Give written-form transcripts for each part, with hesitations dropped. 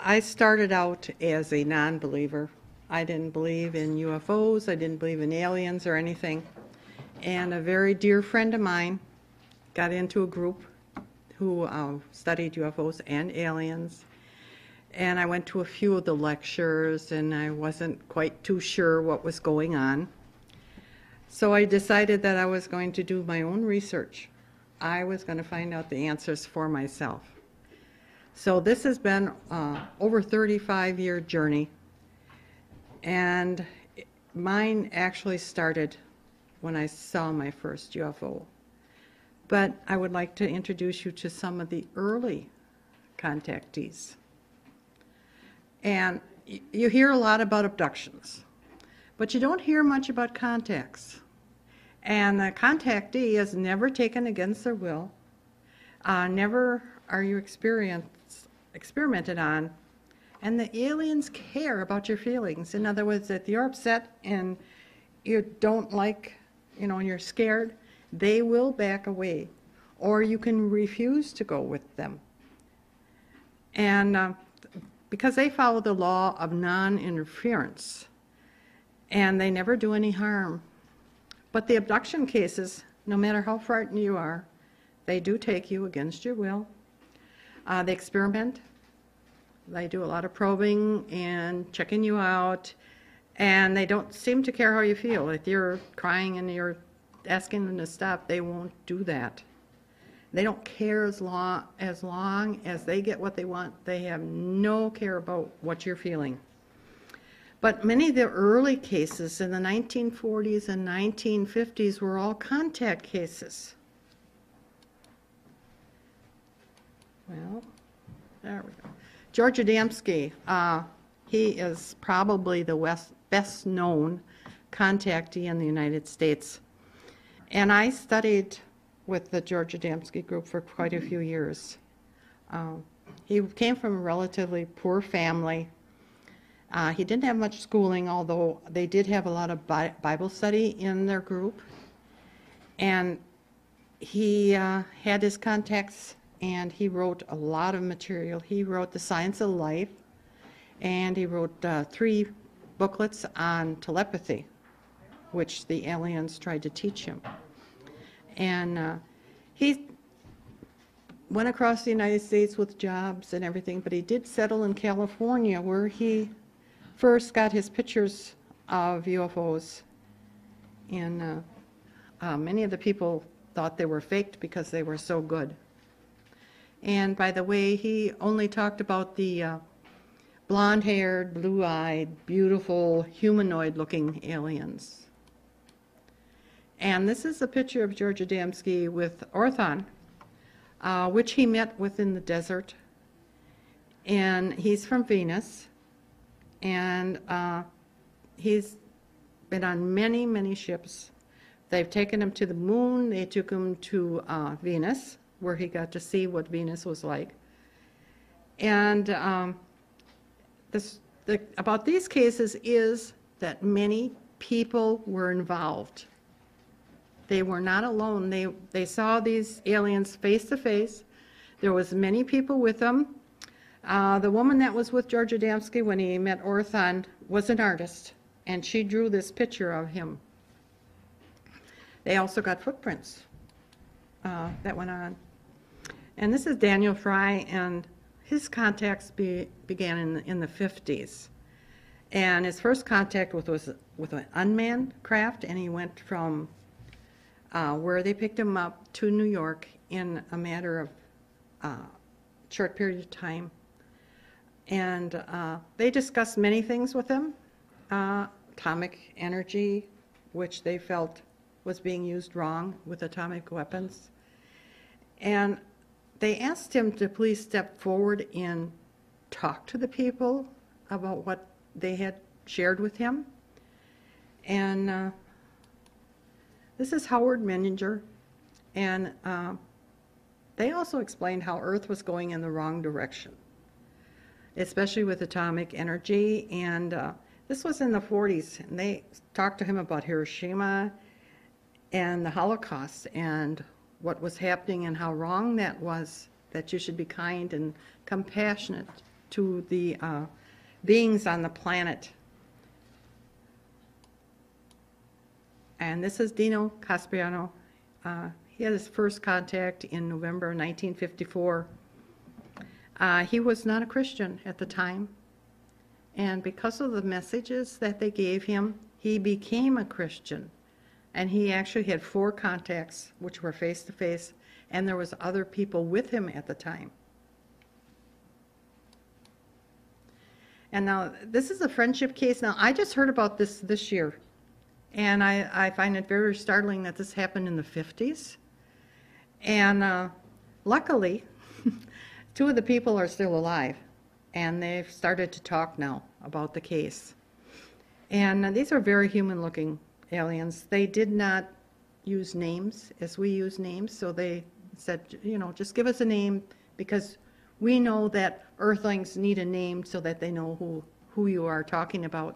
I started out as a non-believer. I didn't believe in UFOs, I didn't believe in aliens or anything. And a very dear friend of mine got into a group who studied UFOs and aliens. And I went to a few of the lectures, and I wasn't quite too sure what was going on. So I decided that I was going to do my own research. I was going to find out the answers for myself. So this has been over 35-year journey, and mine actually started when I saw my first UFO. But I would like to introduce you to some of the early contactees. And you hear a lot about abductions, but you don't hear much about contacts. And the contactee is never taken against their will, never are you experimented on, and the aliens care about your feelings. In other words, if you're upset and you don't like, and you're scared, they will back away, or you can refuse to go with them. And because they follow the law of non-interference, and they never do any harm. But the abduction cases, no matter how frightened you are, they do take you against your will. They experiment. They do a lot of probing and checking you out, and they don't seem to care how you feel. If you're crying and you're asking them to stop, they won't do that. They don't care as long as they get what they want. They have no care about what you're feeling. But many of the early cases in the 1940s and 1950s were all contact cases. Well, there we go. George Adamski, he is probably the best known contactee in the United States. And I studied with the George Adamski group for quite a few years. He came from a relatively poor family. He didn't have much schooling, although they did have a lot of Bible study in their group. And he had his contacts, and he wrote a lot of material. He wrote The Science of Life, and he wrote 3 booklets on telepathy, which the aliens tried to teach him. And he went across the United States with jobs and everything, but he did settle in California, where he first got his pictures of UFOs. And many of the people thought they were faked because they were so good. And by the way, he only talked about the blonde-haired, blue-eyed, beautiful, humanoid-looking aliens. And this is a picture of George Adamski with Orthon, which he met with in the desert. And he's from Venus. And he's been on many, many ships. They've taken him to the moon. They took him to Venus, where he got to see what Venus was like. And about these cases is that many people were involved. They were not alone. They saw these aliens face to face. There was many people with them. The woman that was with George Adamski when he met Orthon was an artist, and she drew this picture of him. They also got footprints that went on. And this is Daniel Fry, and his contacts began in the 50s. And his first contact was with an unmanned craft, and he went from where they picked him up to New York in a matter of short period of time. And they discussed many things with him, atomic energy, which they felt was being used wrong with atomic weapons. And they asked him to please step forward and talk to the people about what they had shared with him. And this is Howard Menninger, and they also explained how Earth was going in the wrong direction, especially with atomic energy. And this was in the 40s, and they talked to him about Hiroshima and the Holocaust and what was happening and how wrong that was, that you should be kind and compassionate to the beings on the planet. And this is Dino Caspiano. He had his first contact in November 1954. He was not a Christian at the time, and because of the messages that they gave him, he became a Christian. And he actually had 4 contacts, which were face-to-face, and there was other people with him at the time. And now, this is a friendship case. Now, I just heard about this year, and I find it very startling that this happened in the 50s. And luckily, 2 of the people are still alive, and they've started to talk now about the case. And these are very human-looking aliens. They did not use names as we use names, so they said, you know, just give us a name, because we know that Earthlings need a name so that they know who you are talking about.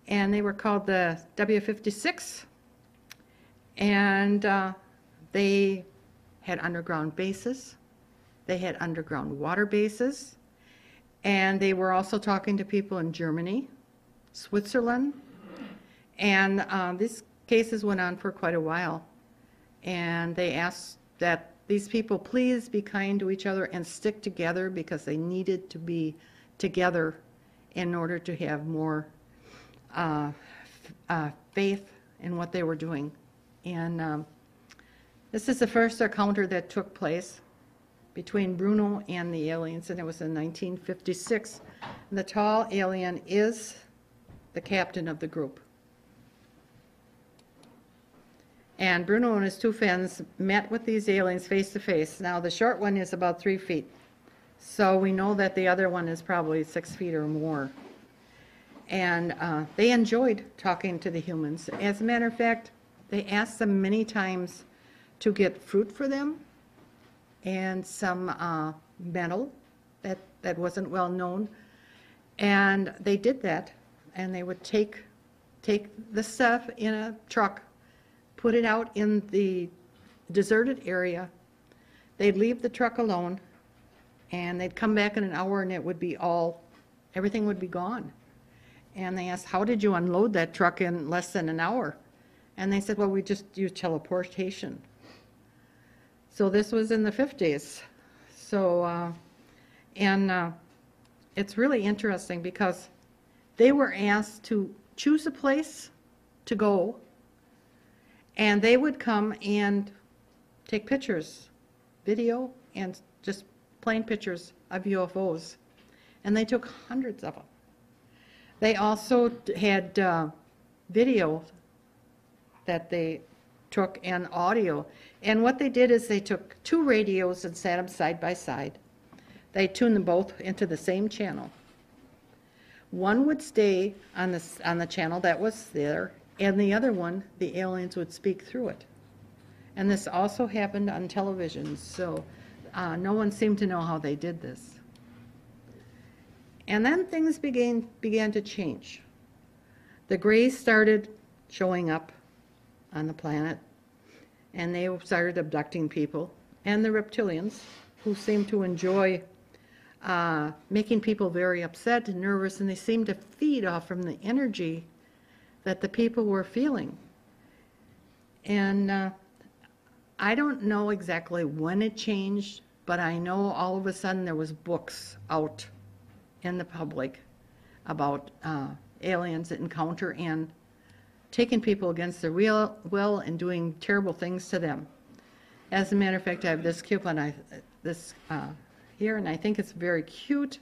And they were called the W-56, and they had underground bases. They had underground water bases, and they were also talking to people in Germany, Switzerland, and these cases went on for quite a while. And they asked that these people please be kind to each other and stick together, because they needed to be together in order to have more faith in what they were doing. And this is the first encounter that took place between Bruno and the aliens, and it was in 1956. And the tall alien is the captain of the group. And Bruno and his 2 friends met with these aliens face to face. Now, the short one is about 3 feet, so we know that the other one is probably 6 feet or more. And they enjoyed talking to the humans. As a matter of fact, they asked them many times to get fruit for them and some metal that wasn't well known. And they did that, and they would take the stuff in a truck, put it out in the deserted area. They'd leave the truck alone, and they'd come back in an hour, and it would be everything would be gone. And they asked, how did you unload that truck in less than an hour? And they said, well, we just used teleportation. So this was in the 50s. So, it's really interesting, because they were asked to choose a place to go, and they would come and take pictures, video, and just plain pictures of UFOs. And they took hundreds of them. They also had video that they took, and audio. And what they did is they took 2 radios and sat them side by side. They tuned them both into the same channel. One would stay on the channel that was there, and the other one, the aliens would speak through it. And this also happened on television, so no one seemed to know how they did this. And then things began to change. The Greys started showing up on the planet, and they started abducting people, and the reptilians, who seemed to enjoy making people very upset and nervous, and they seemed to feed off from the energy that the people were feeling. And I don't know exactly when it changed, but I know all of a sudden there was books out in the public about aliens that encounter and taking people against their will and doing terrible things to them. As a matter of fact, I have this coupon here, and I think it's very cute.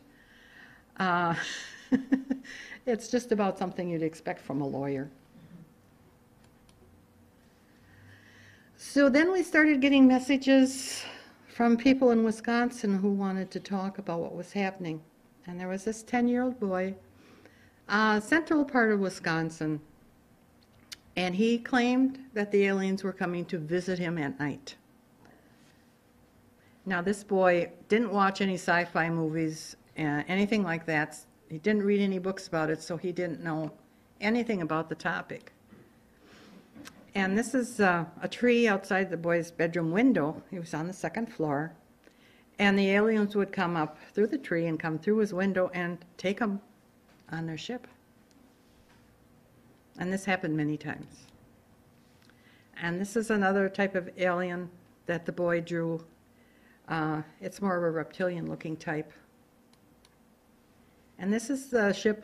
It's just about something you'd expect from a lawyer. So then we started getting messages from people in Wisconsin who wanted to talk about what was happening. And there was this 10-year-old boy, central part of Wisconsin, and he claimed that the aliens were coming to visit him at night. Now, this boy didn't watch any sci-fi movies, anything like that. He didn't read any books about it, so he didn't know anything about the topic. And this is a tree outside the boy's bedroom window. He was on the 2nd floor. And the aliens would come up through the tree and come through his window and take him on their ship. And this happened many times. And this is another type of alien that the boy drew. It's more of a reptilian-looking type. And this is the ship.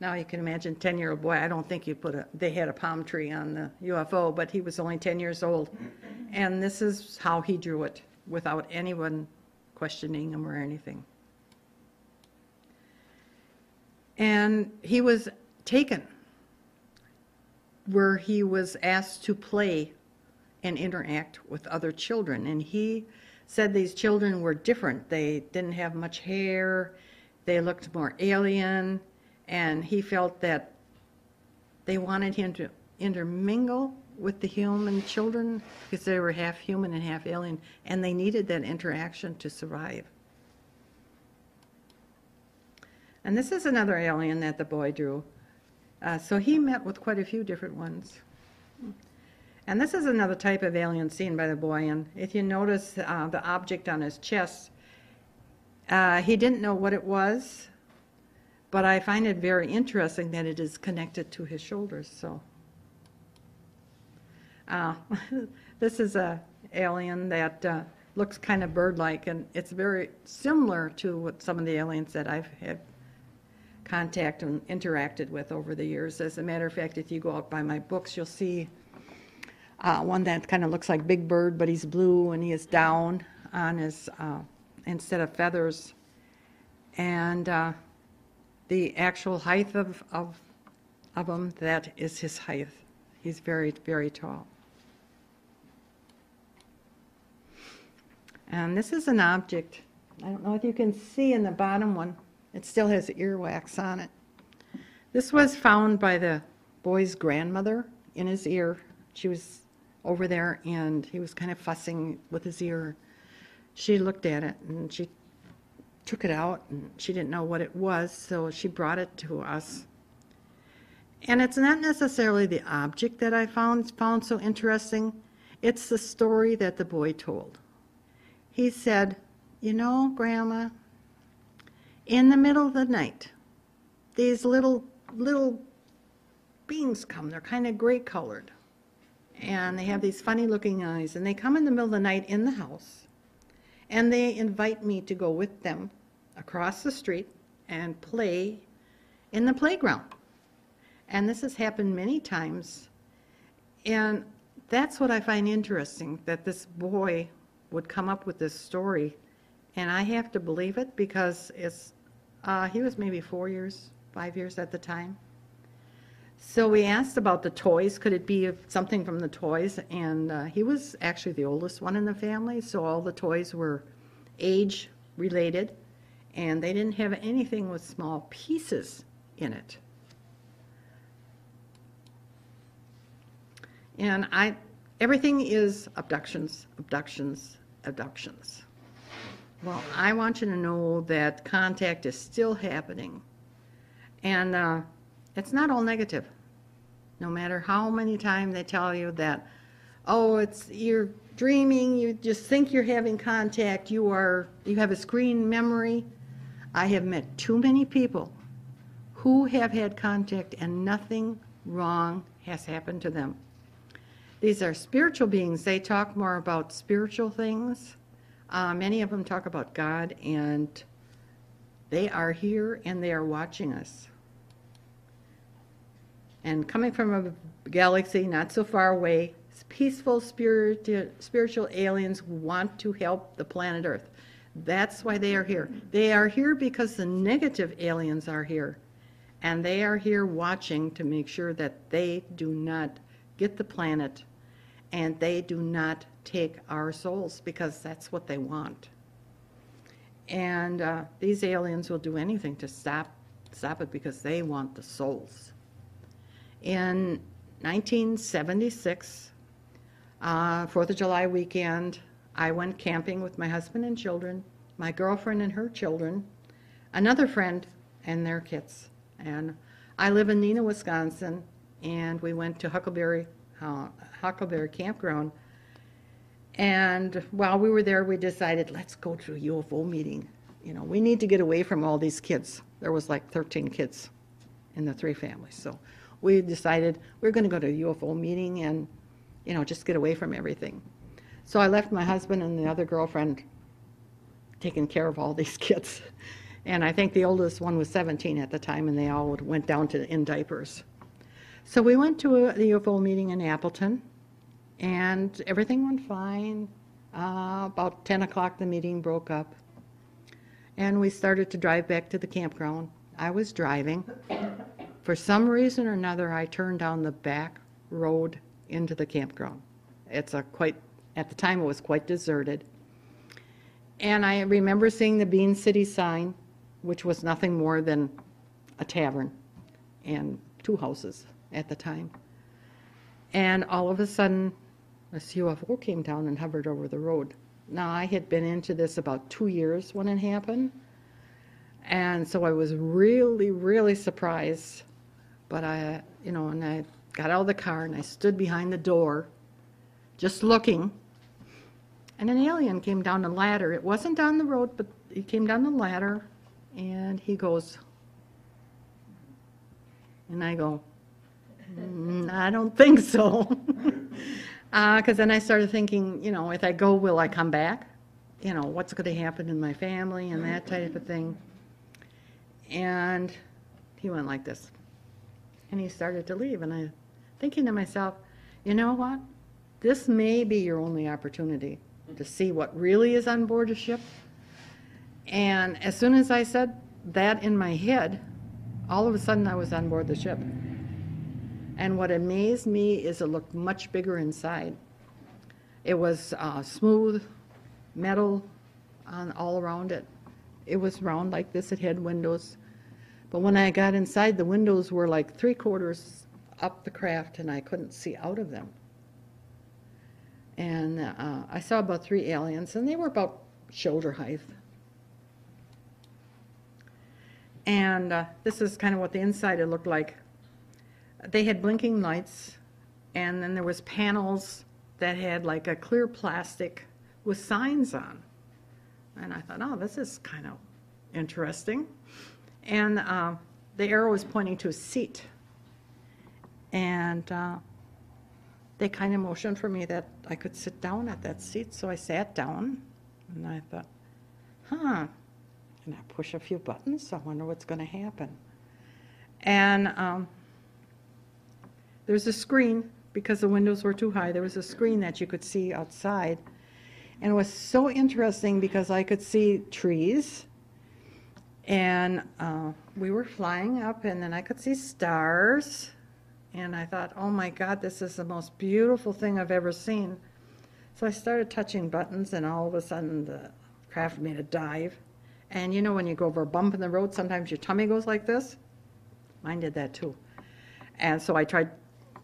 Now you can imagine 10-year-old boy. I don't think they had a palm tree on the UFO, but he was only 10 years old. And this is how he drew it without anyone questioning him or anything. And he was taken where he was asked to play and interact with other children. And he said these children were different. They didn't have much hair. They looked more alien. And he felt that they wanted him to intermingle with the human children because they were half human and half alien, and they needed that interaction to survive. And this is another alien that the boy drew. So he met with quite a few different ones. And this is another type of alien seen by the boy, and if you notice the object on his chest, he didn't know what it was, but I find it very interesting that it is connected to his shoulders. So this is a alien that looks kind of bird-like, and it's very similar to what some of the aliens that I've had contact and interacted with over the years. As a matter of fact, if you go out by my books, you'll see one that kind of looks like Big Bird, but he's blue and he is down on his instead of feathers. And the actual height of him, that is his height. He's very, very tall. And this is an object. I don't know if you can see in the bottom one. It still has earwax on it. This was found by the boy's grandmother in his ear. She was over there and he was kind of fussing with his ear. She looked at it and she took it out and she didn't know what it was, so she brought it to us. And it's not necessarily the object that I found so interesting. It's the story that the boy told. He said, "You know, Grandma, in the middle of the night, these little beings come. They're kind of gray colored. And they have these funny looking eyes. And they come in the middle of the night in the house. And they invite me to go with them across the street and play in the playground." And this has happened many times. And that's what I find interesting, that this boy would come up with this story. And I have to believe it because he was maybe 5 years at the time. So we asked about the toys. Could it be something from the toys? And he was actually the oldest one in the family, so all the toys were age related, and they didn't have anything with small pieces in it. And everything is abductions, abductions, abductions. Well, I want you to know that contact is still happening. And it's not all negative. No matter how many times they tell you that, oh, you're dreaming, you just think you're having contact, you have a screen memory. I have met too many people who have had contact and nothing wrong has happened to them. These are spiritual beings. They talk more about spiritual things. Many of them talk about God, and they are here and they are watching us. And coming from a galaxy not so far away, peaceful spiritual aliens who want to help the planet Earth. That's why they are here. They are here because the negative aliens are here. And they are here watching to make sure that they do not get the planet and they do not take our souls, because that's what they want. And these aliens will do anything to stop it because they want the souls. In 1976, 4th of July weekend, I went camping with my husband and children, my girlfriend and her children, another friend and their kids. And I live in Neenah, Wisconsin, and we went to Huckleberry Campground. And while we were there, we decided, let's go to a UFO meeting. You know, we need to get away from all these kids. There was like 13 kids in the 3 families. So we decided we're going to go to a UFO meeting and, you know, just get away from everything. So I left my husband and the other girlfriend taking care of all these kids. And I think the oldest one was 17 at the time, and they all went down to in diapers. So we went to the UFO meeting in Appleton, and everything went fine. About 10 o'clock, the meeting broke up, and we started to drive back to the campground. I was driving. For some reason or another, I turned down the back road into the campground. It's at the time, it was quite deserted. And I remember seeing the Bean City sign, which was nothing more than a tavern and 2 houses at the time. And all of a sudden, this UFO came down and hovered over the road. Now, I had been into this about 2 years when it happened, and so I was really, really surprised. But and I got out of the car and I stood behind the door, just looking. And an alien came down the ladder. It wasn't down the road, but he came down the ladder, and he goes, and I go, I don't think so. Because then I started thinking, you know, if I go, will I come back? You know, what's going to happen in my family and that type of thing. And he went like this. And he started to leave, and I'm thinking to myself, you know what? This may be your only opportunity to see what really is on board a ship. And as soon as I said that in my head, all of a sudden I was on board the ship. And what amazed me is it looked much bigger inside. It was smooth metal all around it. It was round like this. It had windows. But when I got inside, the windows were like 3/4 up the craft, and I couldn't see out of them. And I saw about 3 aliens, and they were about shoulder height. And this is kind of what the inside it looked like. They had blinking lights, and then there was panels that had like a clear plastic with signs on. And I thought, oh, this is kind of interesting. And the arrow was pointing to a seat. And they kind of motioned for me that I could sit down at that seat. So I sat down, and I thought, can I push a few buttons? I wonder what's going to happen. And there's a screen, because the windows were too high, there was a screen that you could see outside. And it was so interesting because I could see trees, and we were flying up, and then I could see stars. And I thought, oh my God, this is the most beautiful thing I've ever seen. So I started touching buttons, and all of a sudden the craft made a dive. And you know when you go over a bump in the road, sometimes your tummy goes like this? Mine did that too. And so I tried,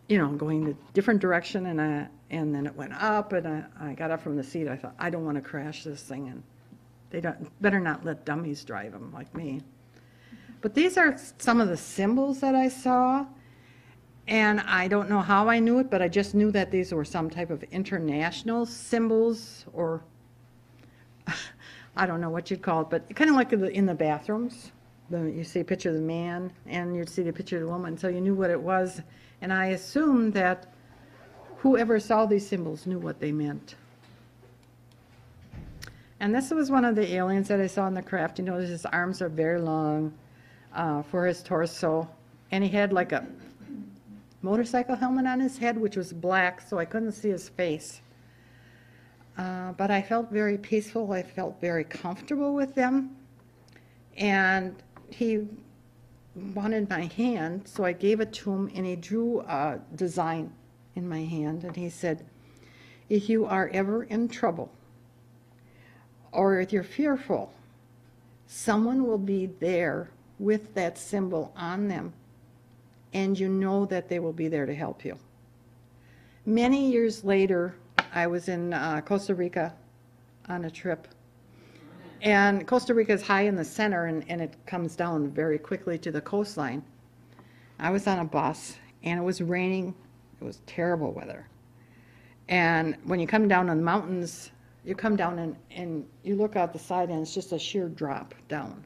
you know, going a different direction, and then it went up, and I got up from the seat. I thought, I don't want to crash this thing, and they better not let dummies drive them like me. But these are some of the symbols that I saw. And I don't know how I knew it, but I just knew that these were some type of international symbols, or I don't know what you'd call it, but kind of like in the bathrooms. You see a picture of the man, and you'd see the picture of the woman, so you knew what it was. And I assumed that whoever saw these symbols knew what they meant. And this was one of the aliens that I saw in the craft. You know, his arms are very long for his torso, and he had like a motorcycle helmet on his head, which was black, so I couldn't see his face. But I felt very peaceful. I felt very comfortable with them. And he wanted my hand, so I gave it to him, and he drew a design in my hand, and he said, if you are ever in trouble, or if you're fearful, someone will be there with that symbol on them, and you know that they will be there to help you. Many years later, I was in Costa Rica on a trip. And Costa Rica is high in the center, and it comes down very quickly to the coastline. I was on a bus, and it was raining. It was terrible weather. And when you come down on the mountains, you come down and you look out the side and it's just a sheer drop down.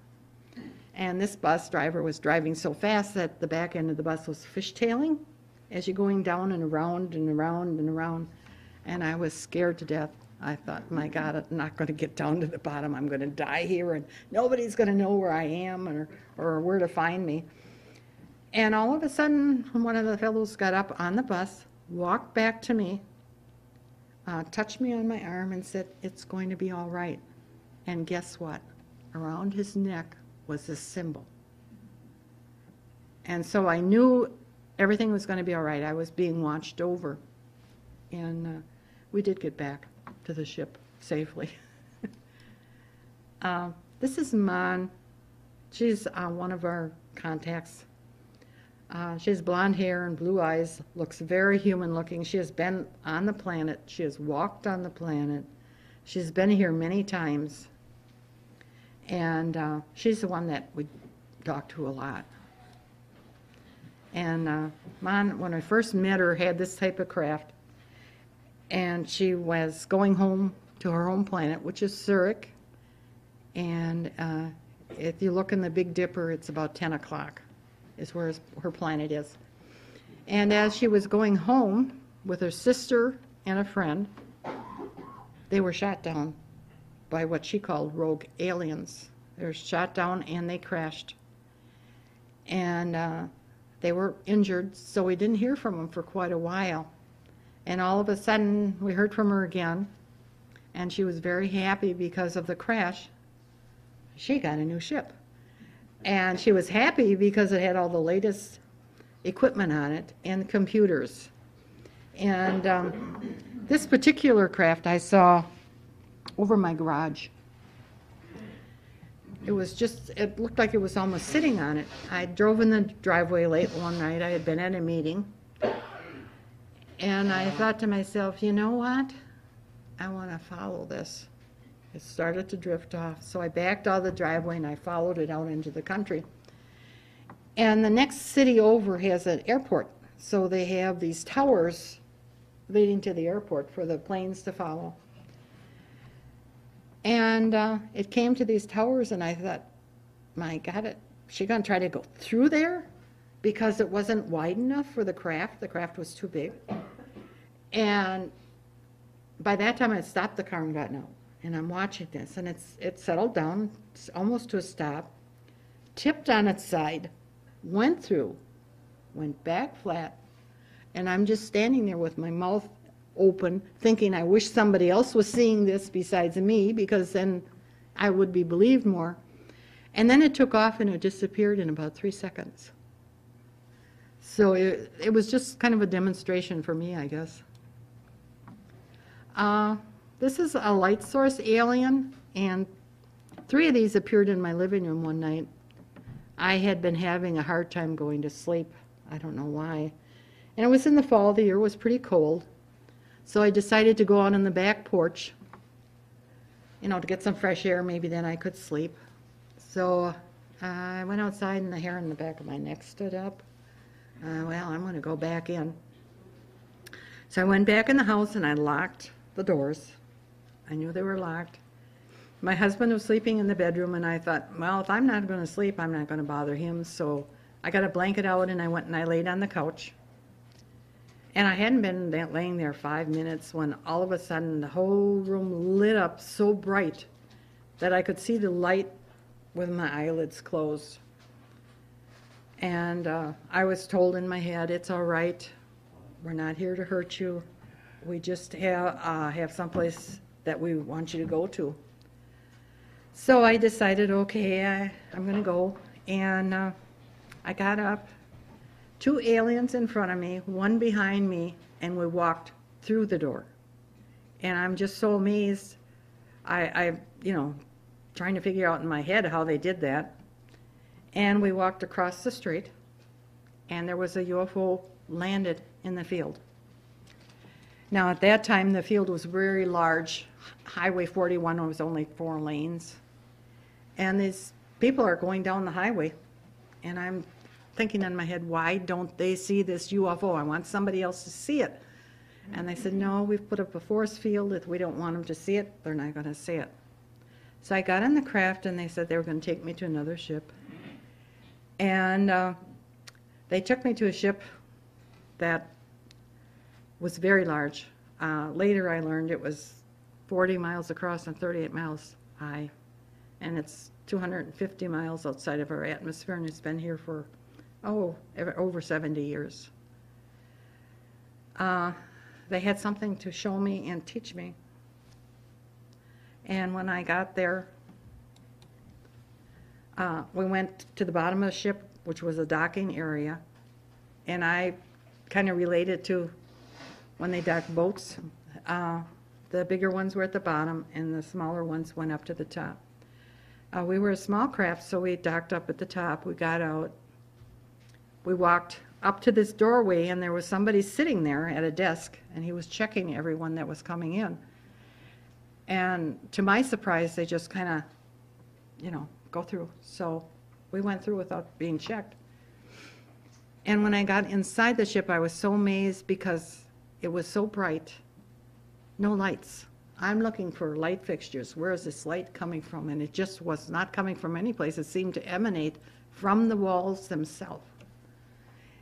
And this bus driver was driving so fast that the back end of the bus was fishtailing as you're going down and around and around and around. And I was scared to death. I thought, my God, I'm not going to get down to the bottom. I'm going to die here, and nobody's going to know where I am or where to find me. And all of a sudden, one of the fellows got up on the bus, walked back to me, touched me on my arm, and said, "It's going to be all right." And guess what? Around his neck was this symbol. And so I knew everything was going to be all right. I was being watched over. And we did get back to the ship safely. This is Mon. She's one of our contacts. She has blonde hair and blue eyes, looks very human looking. She has been on the planet. She has walked on the planet. She's been here many times. And she's the one that we talk to a lot. And Mon, when I first met her, had this type of craft. And she was going home to her home planet, which is Zurich. And if you look in the Big Dipper, it's about 10 o'clock is where her planet is. And as she was going home with her sister and a friend, they were shot down by what she called rogue aliens. They were shot down and they crashed. And they were injured, so we didn't hear from them for quite a while. And all of a sudden, we heard from her again, and she was very happy because of the crash. She got a new ship. And she was happy because it had all the latest equipment on it and computers. And this particular craft I saw over my garage. It looked like it was almost sitting on it. I drove in the driveway late one night. I had been at a meeting. And I thought to myself, you know what? I want to follow this. It started to drift off. So I backed out of the driveway and I followed it out into the country. And the next city over has an airport. So they have these towers leading to the airport for the planes to follow. And it came to these towers and I thought, my God, is she going to try to go through there? Because it wasn't wide enough for the craft. The craft was too big. And by that time, I stopped the car and gotten out. And I'm watching this. And it settled down almost to a stop, tipped on its side, went through, went back flat. And I'm just standing there with my mouth open, thinking I wish somebody else was seeing this besides me, because then I would be believed more. And then it took off and it disappeared in about 3 seconds. So it was just kind of a demonstration for me, I guess. This is a light source alien, and 3 of these appeared in my living room one night. I had been having a hard time going to sleep. I don't know why. And it was in the fall. The year was pretty cold. So I decided to go out on the back porch, to get some fresh air. Maybe then I could sleep. So I went outside and the hair on the back of my neck stood up. Well, I'm going to go back in. So I went back in the house and I locked the doors. I knew they were locked. My husband was sleeping in the bedroom and I thought, well, if I'm not going to sleep, I'm not going to bother him. So I got a blanket out and I went and I laid on the couch. And I hadn't been laying there 5 minutes when all of a sudden the whole room lit up so bright that I could see the light with my eyelids closed. And I was told in my head, it's all right. We're not here to hurt you. We just have someplace that we want you to go to. So I decided, okay, I'm going to go. And I got up, 2 aliens in front of me, 1 behind me, and we walked through the door. And I'm just so amazed. I trying to figure out in my head how they did that. And we walked across the street, and there was a UFO landed in the field. Now, at that time, the field was very large. Highway 41 was only 4 lanes. And these people are going down the highway. And I'm thinking in my head, why don't they see this UFO? I want somebody else to see it. And they said, no, we've put up a force field. If we don't want them to see it, they're not going to see it. So I got in the craft, and they said they were going to take me to another ship. And they took me to a ship that was very large. Later I learned it was 40 miles across and 38 miles high. And it's 250 miles outside of our atmosphere, and it's been here for, over 70 years. They had something to show me and teach me. And when I got there, we went to the bottom of the ship, which was a docking area, and I kind of related to when they dock boats. The bigger ones were at the bottom, and the smaller ones went up to the top. We were a small craft, so we docked up at the top. We got out. We walked up to this doorway, and there was somebody sitting there at a desk, and he was checking everyone that was coming in. And to my surprise, they just kind of, go through. So we went through without being checked. And when I got inside the ship, I was so amazed because it was so bright. No lights. I'm looking for light fixtures. Where is this light coming from? And it just was not coming from any place. It seemed to emanate from the walls themselves.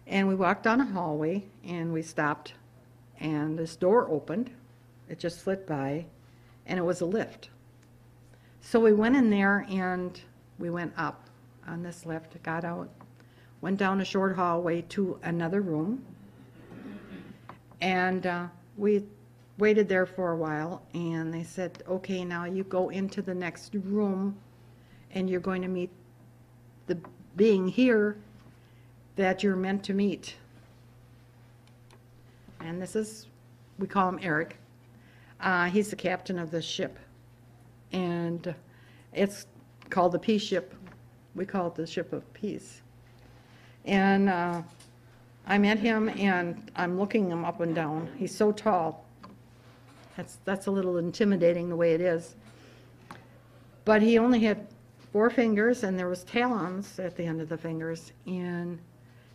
And we walked down a hallway, and we stopped, and this door opened. It just slid by, and it was a lift. So we went in there, and we went up on this lift, got out, went down a short hallway to another room, and we waited there for a while, and they said, okay, now you go into the next room, and you're going to meet the being here that you're meant to meet. And this is, we call him Eric. He's the captain of the ship, and it's called the Peace Ship. We call it the Ship of Peace. And I met him, and I'm looking him up and down. He's so tall. That's a little intimidating the way it is. But he only had 4 fingers, and there was talons at the end of the fingers. And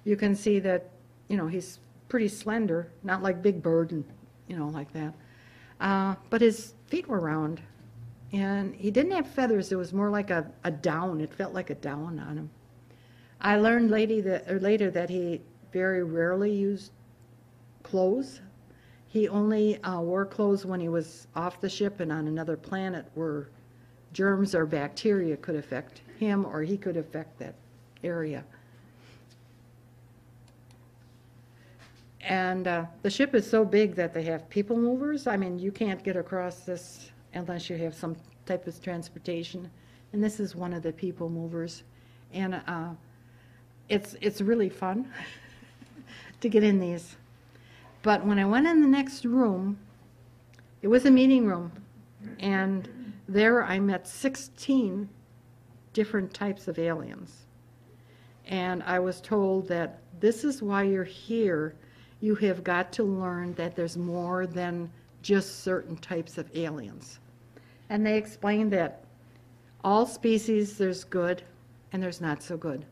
you can see that, he's pretty slender, not like Big Bird and, like that. But his feet were round. And he didn't have feathers. It was more like a down. It felt like a down on him. I learned later that he very rarely used clothes. He only wore clothes when he was off the ship and on another planet where germs or bacteria could affect him, or he could affect that area. And the ship is so big that they have people movers. I mean, you can't get across this unless you have some type of transportation. And this is one of the people movers. And it's really fun to get in these. But when I went in the next room, it was a meeting room. And there I met 16 different types of aliens. And I was told that this is why you're here. You have got to learn that there's more than just certain types of aliens. And they explained that all species, there's good and there's not so good,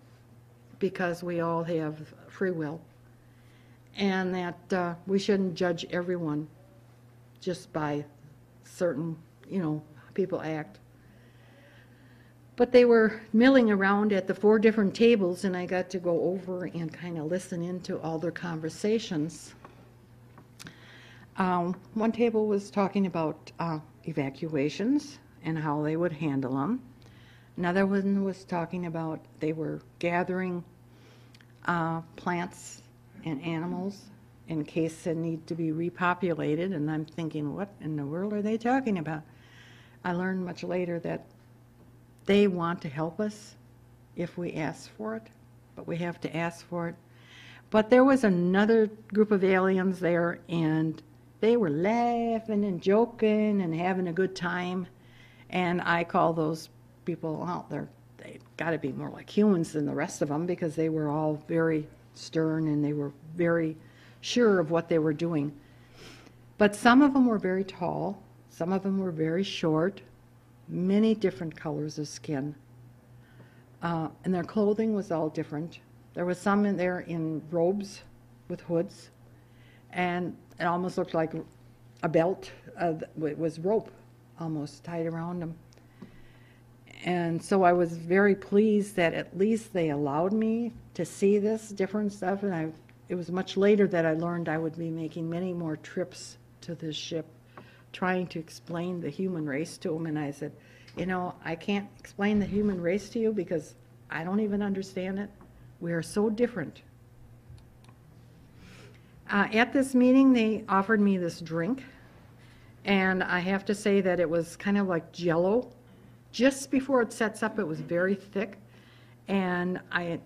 because we all have free will. And that we shouldn't judge everyone just by certain, people act. But they were milling around at the 4 different tables, and I got to go over and kind of listen into all their conversations. One table was talking about evacuations and how they would handle them. Another one was talking about they were gathering plants and animals in case they need to be repopulated, and I'm thinking, what in the world are they talking about? I learned much later that they want to help us if we ask for it, but we have to ask for it. But there was another group of aliens there, and they were laughing and joking and having a good time, and I call those people out there. They got to be more like humans than the rest of them, because they were all very stern and they were very sure of what they were doing. But some of them were very tall, some of them were very short, many different colors of skin, and their clothing was all different. There was some in there in robes with hoods, and it almost looked like a belt. It was rope almost tied around them. And so I was very pleased that at least they allowed me to see this different stuff. And it was much later that I learned I would be making many more trips to this ship, trying to explain the human race to them. And I said, you know, I can't explain the human race to you because I don't even understand it. We are so different. At this meeting, they offered me this drink. And I have to say that it was kind of like Jell-O. Just before it sets up, it was very thick. And I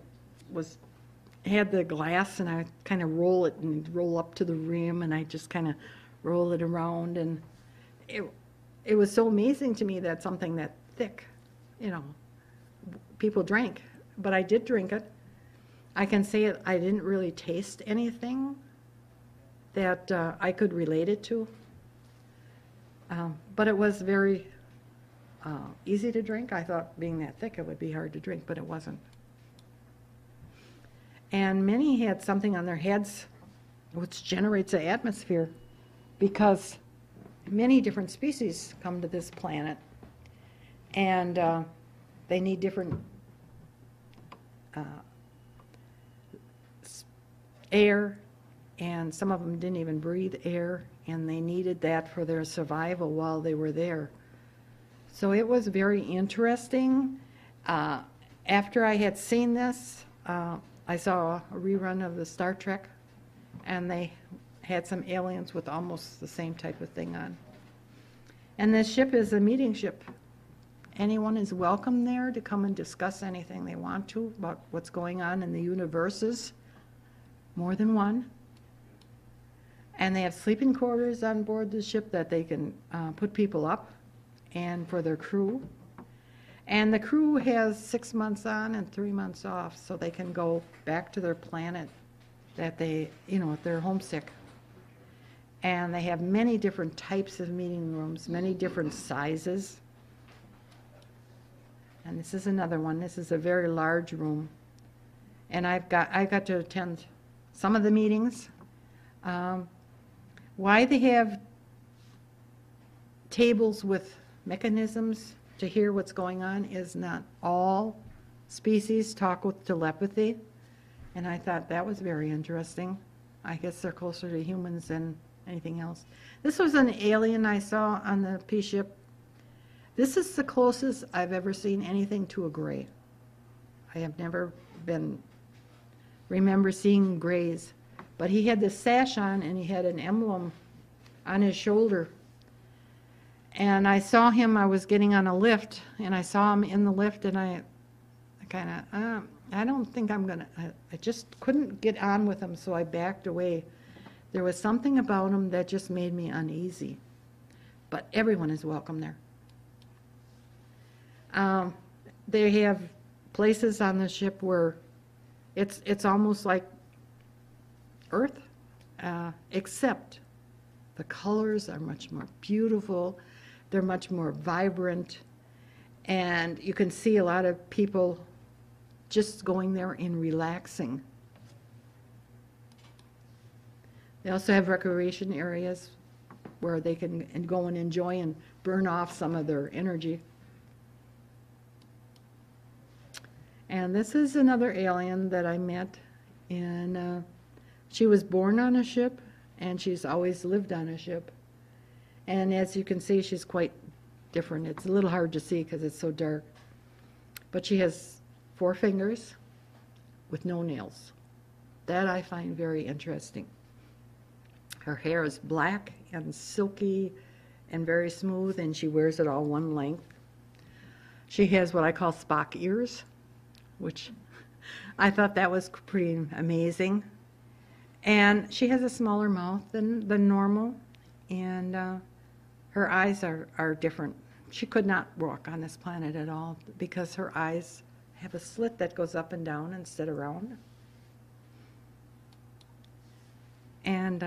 had the glass, and I kind of roll it and roll up to the rim, and I just kind of roll it around. And it was so amazing to me that something that thick, you know, people drank. But I did drink it. I can say it, I didn't really taste anything that I could relate it to. But it was very easy to drink. I thought being that thick it would be hard to drink, but it wasn't. And many had something on their heads which generates an atmosphere, because many different species come to this planet, and they need different air, and some of them didn't even breathe air, and they needed that for their survival while they were there. So it was very interesting. After I had seen this, I saw a rerun of the Star Trek, and they had some aliens with almost the same type of thing on. And this ship is a meeting ship. Anyone is welcome there to come and discuss anything they want to about what's going on in the universes, more than one. And they have sleeping quarters on board the ship that they can put people up, and for their crew. And the crew has 6 months on and 3 months off, so they can go back to their planet that they, you know, if they're homesick. And they have many different types of meeting rooms, many different sizes. And this is another one. This is a very large room. And I got to attend some of the meetings. Why they have tables with mechanisms to hear what's going on is not all species talk with telepathy. And I thought that was very interesting. I guess they're closer to humans than anything else. This was an alien I saw on the P ship. This is the closest I've ever seen anything to a gray. I have never remember seeing grays. But he had this sash on, and he had an emblem on his shoulder. And I saw him, I was getting on a lift, and I saw him in the lift, and I kind of, I don't think I'm going to, I just couldn't get on with him, so I backed away. There was something about him that just made me uneasy. But everyone is welcome there. They have places on the ship where it's almost like Earth, except the colors are much more beautiful. They're much more vibrant, and you can see a lot of people just going there and relaxing. They also have recreation areas where they can go and enjoy and burn off some of their energy. And this is another alien that I met, and she was born on a ship, and she's always lived on a ship. And as you can see, she's quite different. It's a little hard to see because it's so dark. But she has 4 fingers with no nails. That I find very interesting. Her hair is black and silky and very smooth, and she wears it all one length. She has what I call Spock ears, which I thought that was pretty amazing. And she has a smaller mouth than normal, and her eyes are different. She could not walk on this planet at all because her eyes have a slit that goes up and down instead of round. And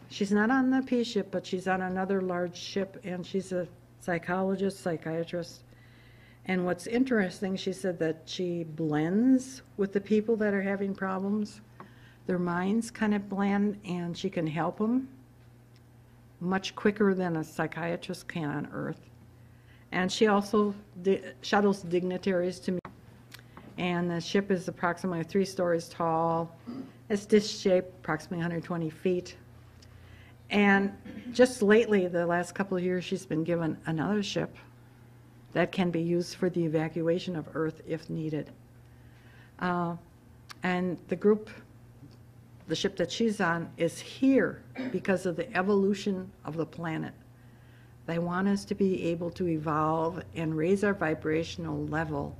she's not on the P ship, but she's on another large ship, and she's a psychologist, psychiatrist. And what's interesting, she said that she blends with the people that are having problems. Their minds kind of blend, and she can help them. much quicker than a psychiatrist can on Earth. And she also shuttles dignitaries to me. And the ship is approximately 3 stories tall. It's dish-shaped, approximately 120 feet. And just lately, the last couple of years, she's been given another ship that can be used for the evacuation of Earth if needed. And the group, the ship that she's on, is here because of the evolution of the planet. They want us to be able to evolve and raise our vibrational level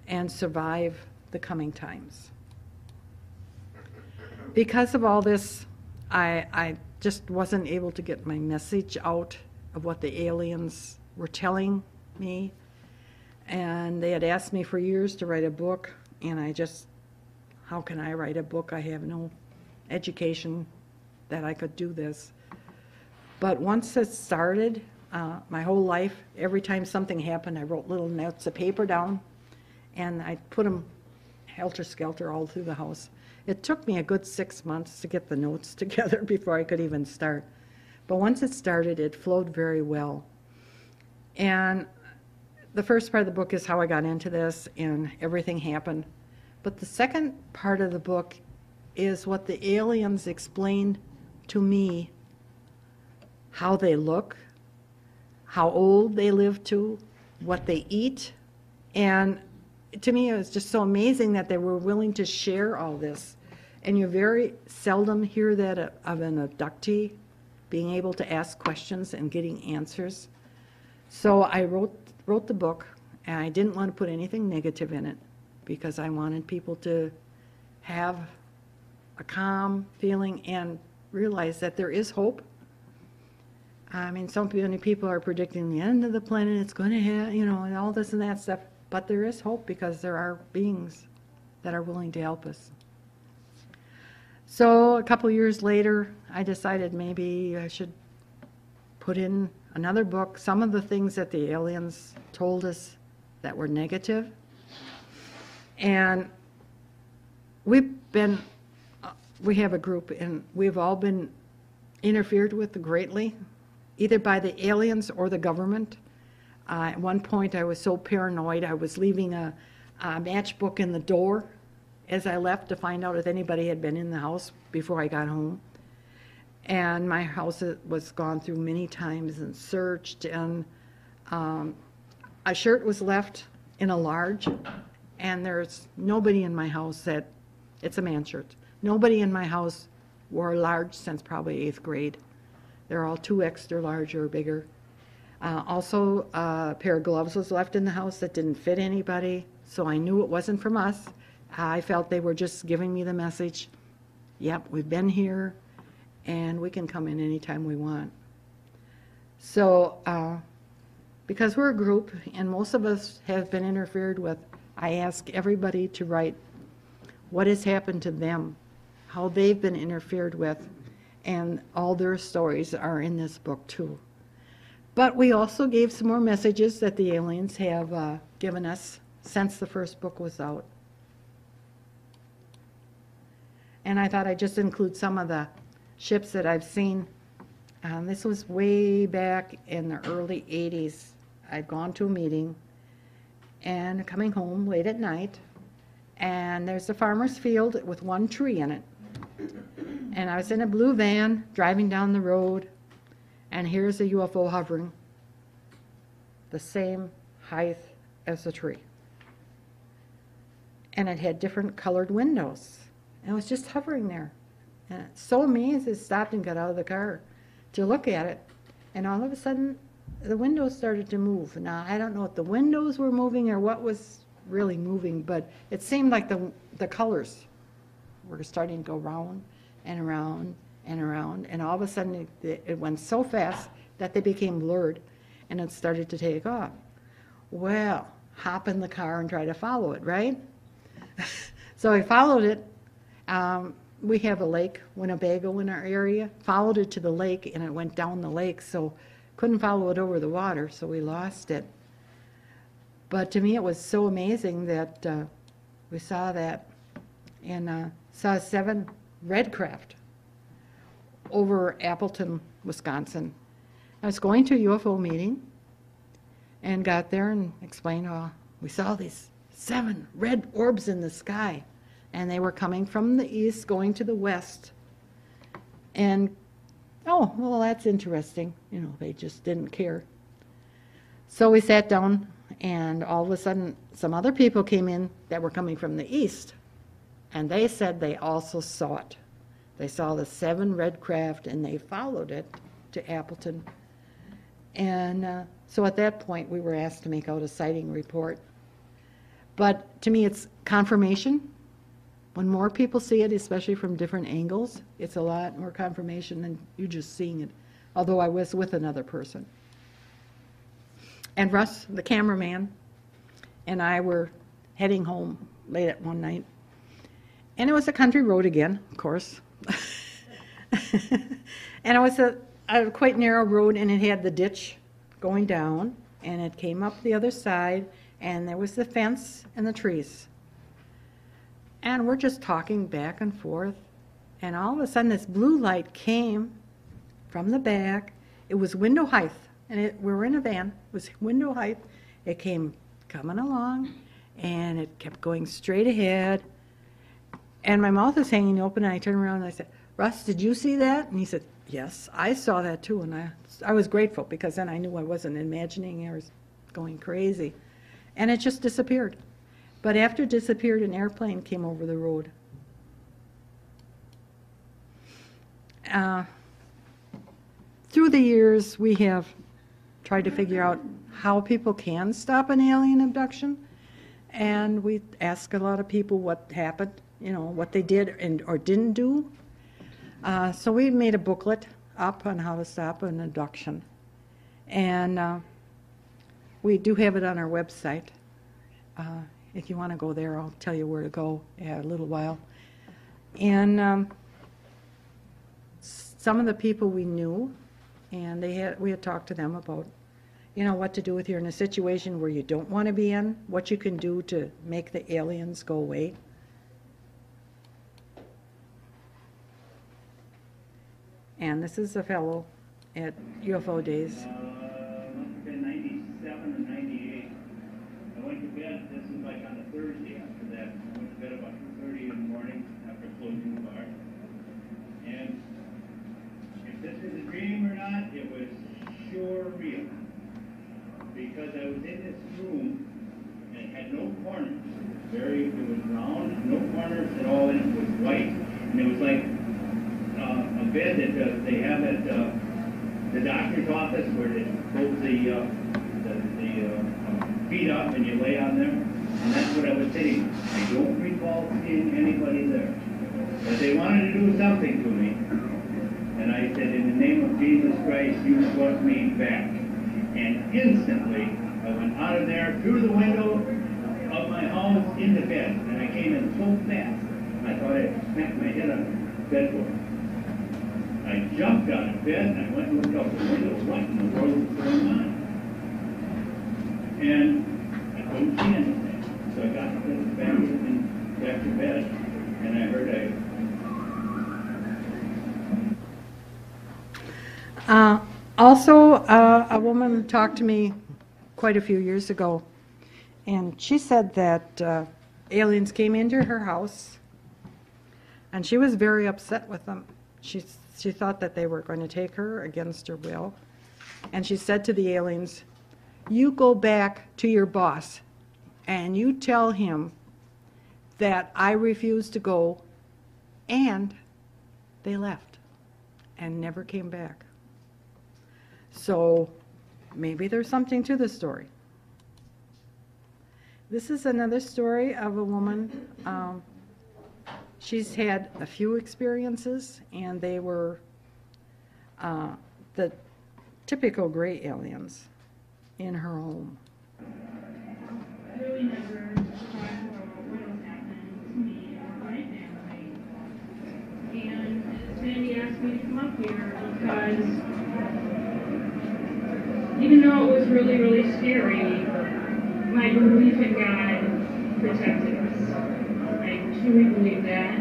and survive the coming times. Because of all this, I just wasn't able to get my message out of what the aliens were telling me. And they had asked me for years to write a book, and how can I write a book? I have no education that I could do this. But once it started, my whole life, every time something happened, I wrote little notes of paper down, and I put them helter-skelter all through the house. It took me a good 6 months to get the notes together before I could even start. But once it started, it flowed very well. And the first part of the book is how I got into this and everything happened. But the second part of the book is what the aliens explained to me, how they look, how old they live to, what they eat. And to me, it was just so amazing that they were willing to share all this. And you very seldom hear that of an abductee being able to ask questions and getting answers. So I wrote the book, and I didn't want to put anything negative in it because I wanted people to have a calm feeling and realize that there is hope. I mean, so many people are predicting the end of the planet, it's going to have, and all this and that stuff. But there is hope because there are beings that are willing to help us. So a couple years later, I decided maybe I should put in another book, some of the things that the aliens told us that were negative. And we have a group, and we've all been interfered with greatly, either by the aliens or the government. At one point, I was so paranoid, I was leaving a matchbook in the door as I left to find out if anybody had been in the house before I got home. And my house was gone through many times and searched, and a shirt was left in a large, and there's nobody in my house it's a man shirt. Nobody in my house wore a large since probably 8th grade. They're all 2 extra large or bigger. Also, a pair of gloves was left in the house that didn't fit anybody, so I knew it wasn't from us. I felt they were just giving me the message, yep, we've been here, and we can come in anytime we want. So, because we're a group, and most of us have been interfered with, I ask everybody to write what has happened to them, how they've been interfered with, and all their stories are in this book too. But we also gave some more messages that the aliens have given us since the first book was out. And I thought I'd just include some of the ships that I've seen. This was way back in the early 80s. I'd gone to a meeting and coming home late at night, and there's a farmer's field with 1 tree in it. And I was in a blue van driving down the road, and here's a UFO hovering, the same height as the tree. And it had different colored windows. And it was just hovering there. And so amazed, I stopped and got out of the car to look at it. And all of a sudden, the windows started to move. Now, I don't know if the windows were moving or what was really moving, but it seemed like the colors were starting to go round and around and around. And all of a sudden, it went so fast that they became blurred, and it started to take off. Well, hop in the car and try to follow it, right? So I followed it. We have a lake, Winnebago, in our area. Followed it to the lake, and it went down the lake, so couldn't follow it over the water, so we lost it. But to me, it was so amazing that we saw that, and saw 7 red craft over Appleton Wisconsin. I was going to a UFO meeting and got there and explained, oh, we saw these 7 red orbs in the sky, and they were coming from the east going to the west. And, oh, well, that's interesting. You know, they just didn't care. So we sat down, and all of a sudden, some other people came in that were coming from the east, and they said they also saw it. They saw the 7 red craft, and they followed it to Appleton. And so at that point, we were asked to make out a sighting report. But to me, it's confirmation. When more people see it, especially from different angles, it's a lot more confirmation than you just seeing it, although I was with another person. And Russ, the cameraman, and I were heading home late at one night. And it was a country road again, of course. And it was a quite narrow road, and it had the ditch going down, and it came up the other side, and there was the fence and the trees. And we're just talking back and forth, and all of a sudden this blue light came from the back. It was window height, and we were in a van. It was window height. It came coming along, and it kept going straight ahead. And my mouth was hanging open, and I turned around and I said, Russ, did you see that? And he said, yes, I saw that too. And I was grateful, because then I knew I wasn't imagining or going crazy. And it just disappeared. But after it disappeared, an airplane came over the road. Through the years, we have tried to figure out how people can stop an alien abduction. And we ask a lot of people what happened, you know, what they did or didn't do. So we made a booklet up on how to stop an abduction. And we do have it on our website. If you want to go there, I'll tell you where to go in a little while. And some of the people we knew, and we had talked to them about, you know, what to do if you're in a situation where you don't want to be in, what you can do to make the aliens go away. And this is a fellow at UFO Days. Must have been 97 or 98. I went to bed, this is like on a Thursday after that. I went to bed about 2:30 in the morning after closing the bar. And if this was a dream or not, it was sure real. Because I was in this room and it had no corners. It was round, no corners at all, and it was white. And it was like a bed that they have at the doctor's office, where they hold the feet up and you lay on there. And that's what I was sitting. I don't recall seeing anybody there. But they wanted to do something to me. And I said, in the name of Jesus Christ, you swept me back. And instantly, I went out of there, through the window of my house, into bed. And I came in so fast, I thought I'd smack my head on the bedboard. I jumped out of bed, and I went and looked out the window. What in the world was going on? And I couldn't see anything. So I got to the bathroom and back to bed, and I heard Also, a woman talked to me quite a few years ago, and she said that aliens came into her house, and she was very upset with them. She thought that they were going to take her against her will, and she said to the aliens, you go back to your boss, and you tell him that I refuse to go, and they left and never came back. So maybe there's something to the story. This is another story of a woman. She's had a few experiences, and they were the typical gray aliens in her home. I really never talked about what was happening to me or my family. And Sandy asked me to come up here because even though it was really, really scary, my belief in God protected us. I truly believe that.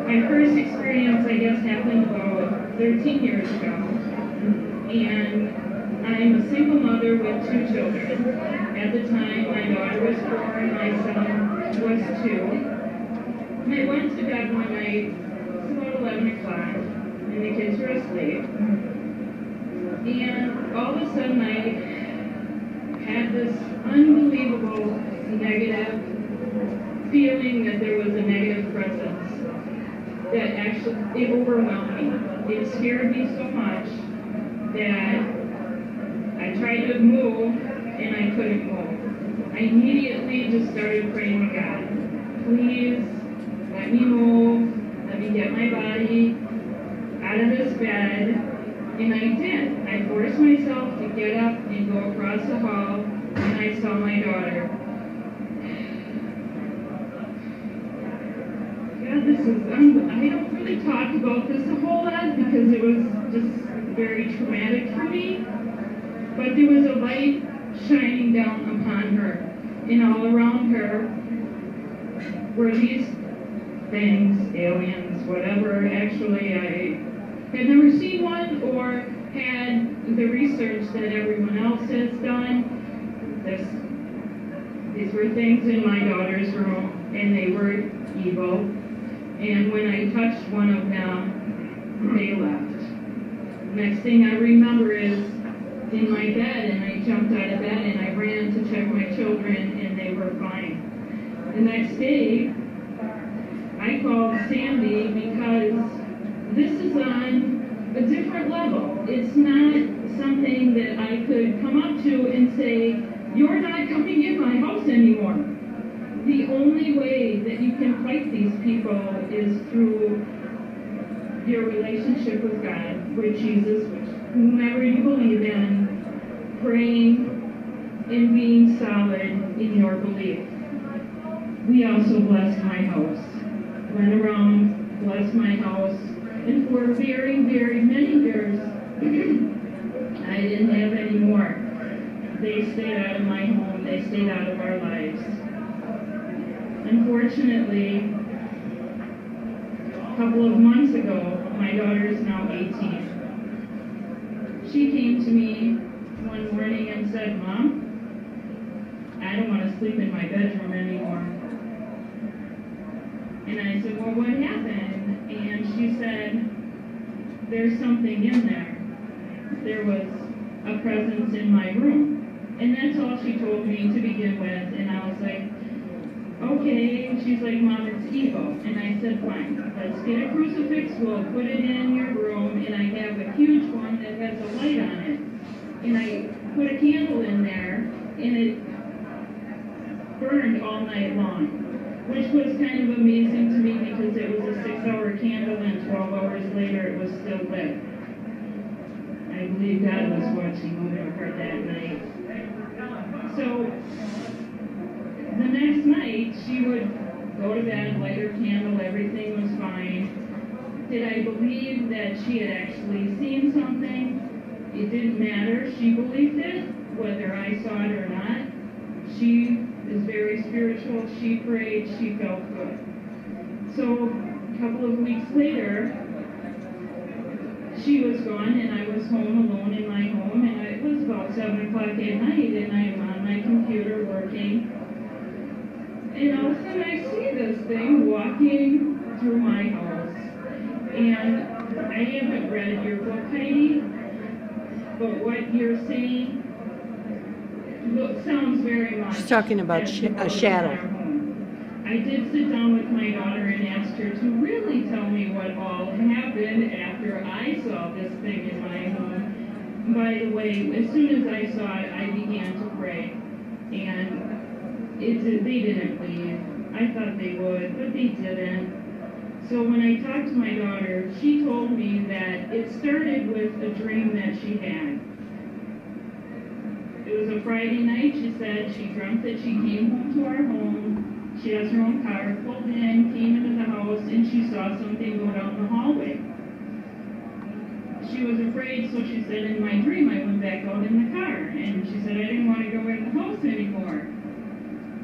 My first experience, I guess, happened about 13 years ago. And I'm a single mother with 2 children. At the time, my daughter was 4 and my son was 2. And I went to bed one night, it was about 11 o'clock, and the kids were asleep. And all of a sudden, I had this unbelievable negative feeling that there was a negative presence that actually, it overwhelmed me. It scared me so much that I tried to move and I couldn't move. I immediately just started praying to God, please let me move, let me get my body out of this bed. And I did. I forced myself to get up and go across the hall, and I saw my daughter. God, this is, I don't really talk about this a whole lot because it was just very traumatic for me. But there was a light shining down upon her, and all around her were these things, aliens, whatever. Actually, I had never seen one or had the research that everyone else has done. These were things in my daughter's room, and they were evil. And when I touched one of them, they left. Next thing I remember is in my bed, and I jumped out of bed and I ran to check my children, and they were fine. The next day, I called Sandy because this is on a different level. It's not something that I could come up to and say, you're not coming in my house anymore. The only way that you can fight these people is through your relationship with God, with Jesus, whomever you believe in, praying and being solid in your belief. We also blessed my house. Went around, blessed my house, and for very, very many years, I didn't have any more. They stayed out of my home, they stayed out of our lives. Unfortunately, a couple of months ago, my daughter is now 18. She came to me one morning and said, Mom, I don't want to sleep in my bedroom anymore. And I said, well, what happened? And she said, there's something in there. There was a presence in my room. And that's all she told me to begin with. And I was like, okay. And she's like, Mom, it's evil. And I said, fine, let's get a crucifix, we'll put it in your room. And I have a huge one that has a light on it. And I put a candle in there, and it burned all night long, which was kind of amazing to me because it was a 6-hour candle, and 12 hours later it was still lit. I believe God was watching over her that night. So the next night she would go to bed, light her candle, everything was fine. Did I believe that she had actually seen something? It didn't matter. She believed it, whether I saw it or not. She is very spiritual. She prayed. She felt good. So a couple of weeks later, she was gone, and I was home alone in my home, and it was about 7 o'clock at night, and I'm on my computer working. And all of a sudden I see this thing walking through my house. And I haven't read your book, Heidi, but what you're saying sounds very much. She's talking about a shadow. I did sit down with my daughter and asked her to really tell me what all happened after I saw this thing in my home. By the way, as soon as I saw it, I began to pray. And they didn't leave. I thought they would, but they didn't. So when I talked to my daughter, she told me that it started with a dream that she had. It was a Friday night, she said. She dreamt that she came home to our home. She has her own car, pulled in, came into the house, and she saw something go down the hallway. She was afraid, so she said, in my dream, I went back out in the car. And she said, I didn't want to go in the house anymore.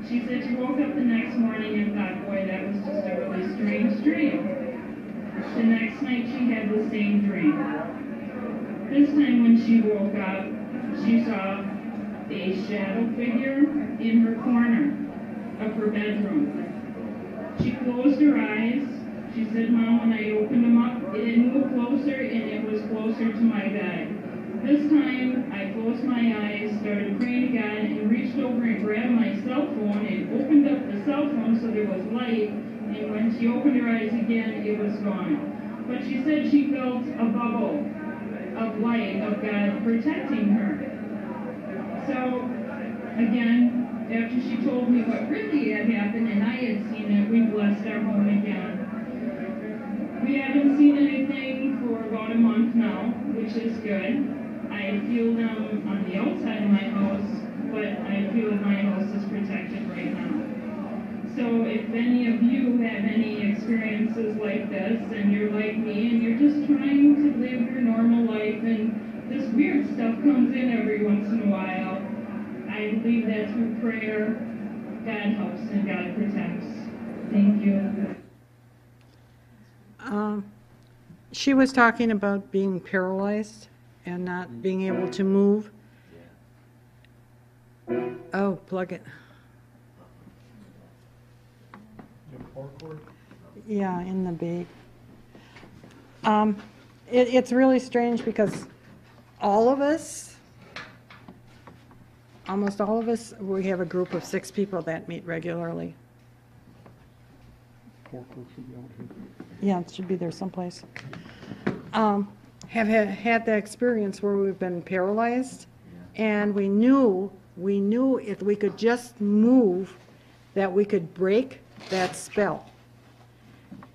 She said she woke up the next morning and thought, boy, that was just a really strange dream. The next night she had the same dream. This time when she woke up, she saw a shadow figure in her corner of her bedroom. She closed her eyes. She said, Mom, when I opened them up, it moved closer and it was closer to my bed. This time, I closed my eyes, started praying to God, and reached over and grabbed my cell phone and opened up the cell phone so there was light. And when she opened her eyes again, it was gone. But she said she felt a bubble of light of God protecting her. So, again, after she told me what really had happened and I had seen it, we blessed our home again. We haven't seen anything for about a month now, which is good. I feel them on the outside of my house, but I feel my house is protected right now. So if any of you have any experiences like this and you're like me and you're just trying to live your normal life and this weird stuff comes in every once in a while, I believe that through prayer, God helps and God protects. Thank you. She was talking about being paralyzed and not being able to move. Oh, plug it. Yeah, in the bag. It's really strange because all of us, almost all of us, we have a group of 6 people that meet regularly. Yeah, it should be there someplace. Have had the experience where we've been paralyzed, and we knew if we could just move, that we could break that spell.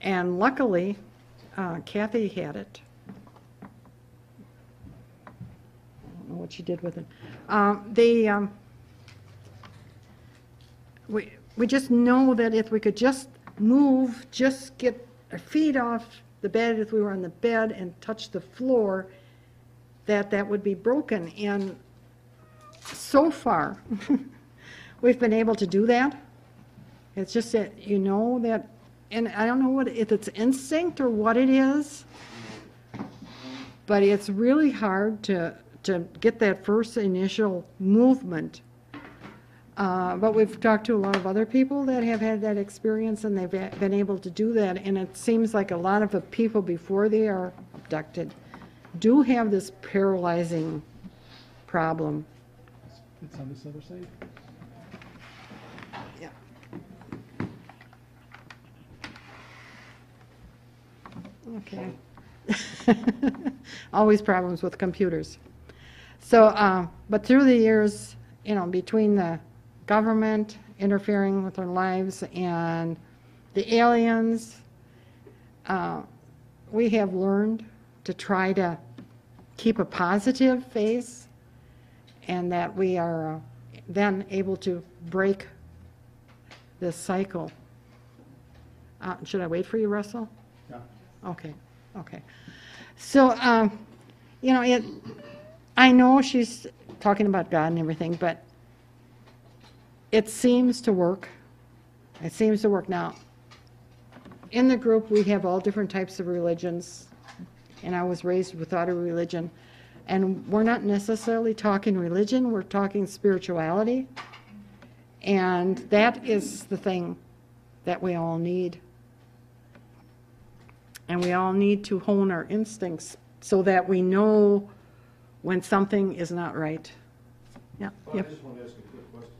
And luckily, Kathy had it. I don't know what she did with it. We just know that if we could just move, just get our feet off the bed if we were on the bed and touch the floor, that would be broken. And so far, we've been able to do that. It's just that you know that, and I don't know if it's instinct or what it is, but it's really hard to get that first initial movement. But we've talked to a lot of other people that have had that experience, and they've been able to do that. And it seems like a lot of the people before they are abducted do have this paralyzing problem. It's on this other side. Yeah. Okay. Always problems with computers. So, but through the years, between the government interfering with our lives and the aliens, we have learned to try to keep a positive face, and that we are then able to break this cycle. Should I wait for you, Russell? Yeah. Okay. So, I know she's talking about God and everything, but it seems to work. It seems to work. Now, in the group, we have all different types of religions, and I was raised without a religion. And we're not necessarily talking religion, we're talking spirituality. And that is the thing that we all need. And we all need to hone our instincts so that we know when something is not right. Yeah. Well, Yep. I just want to ask a quick question.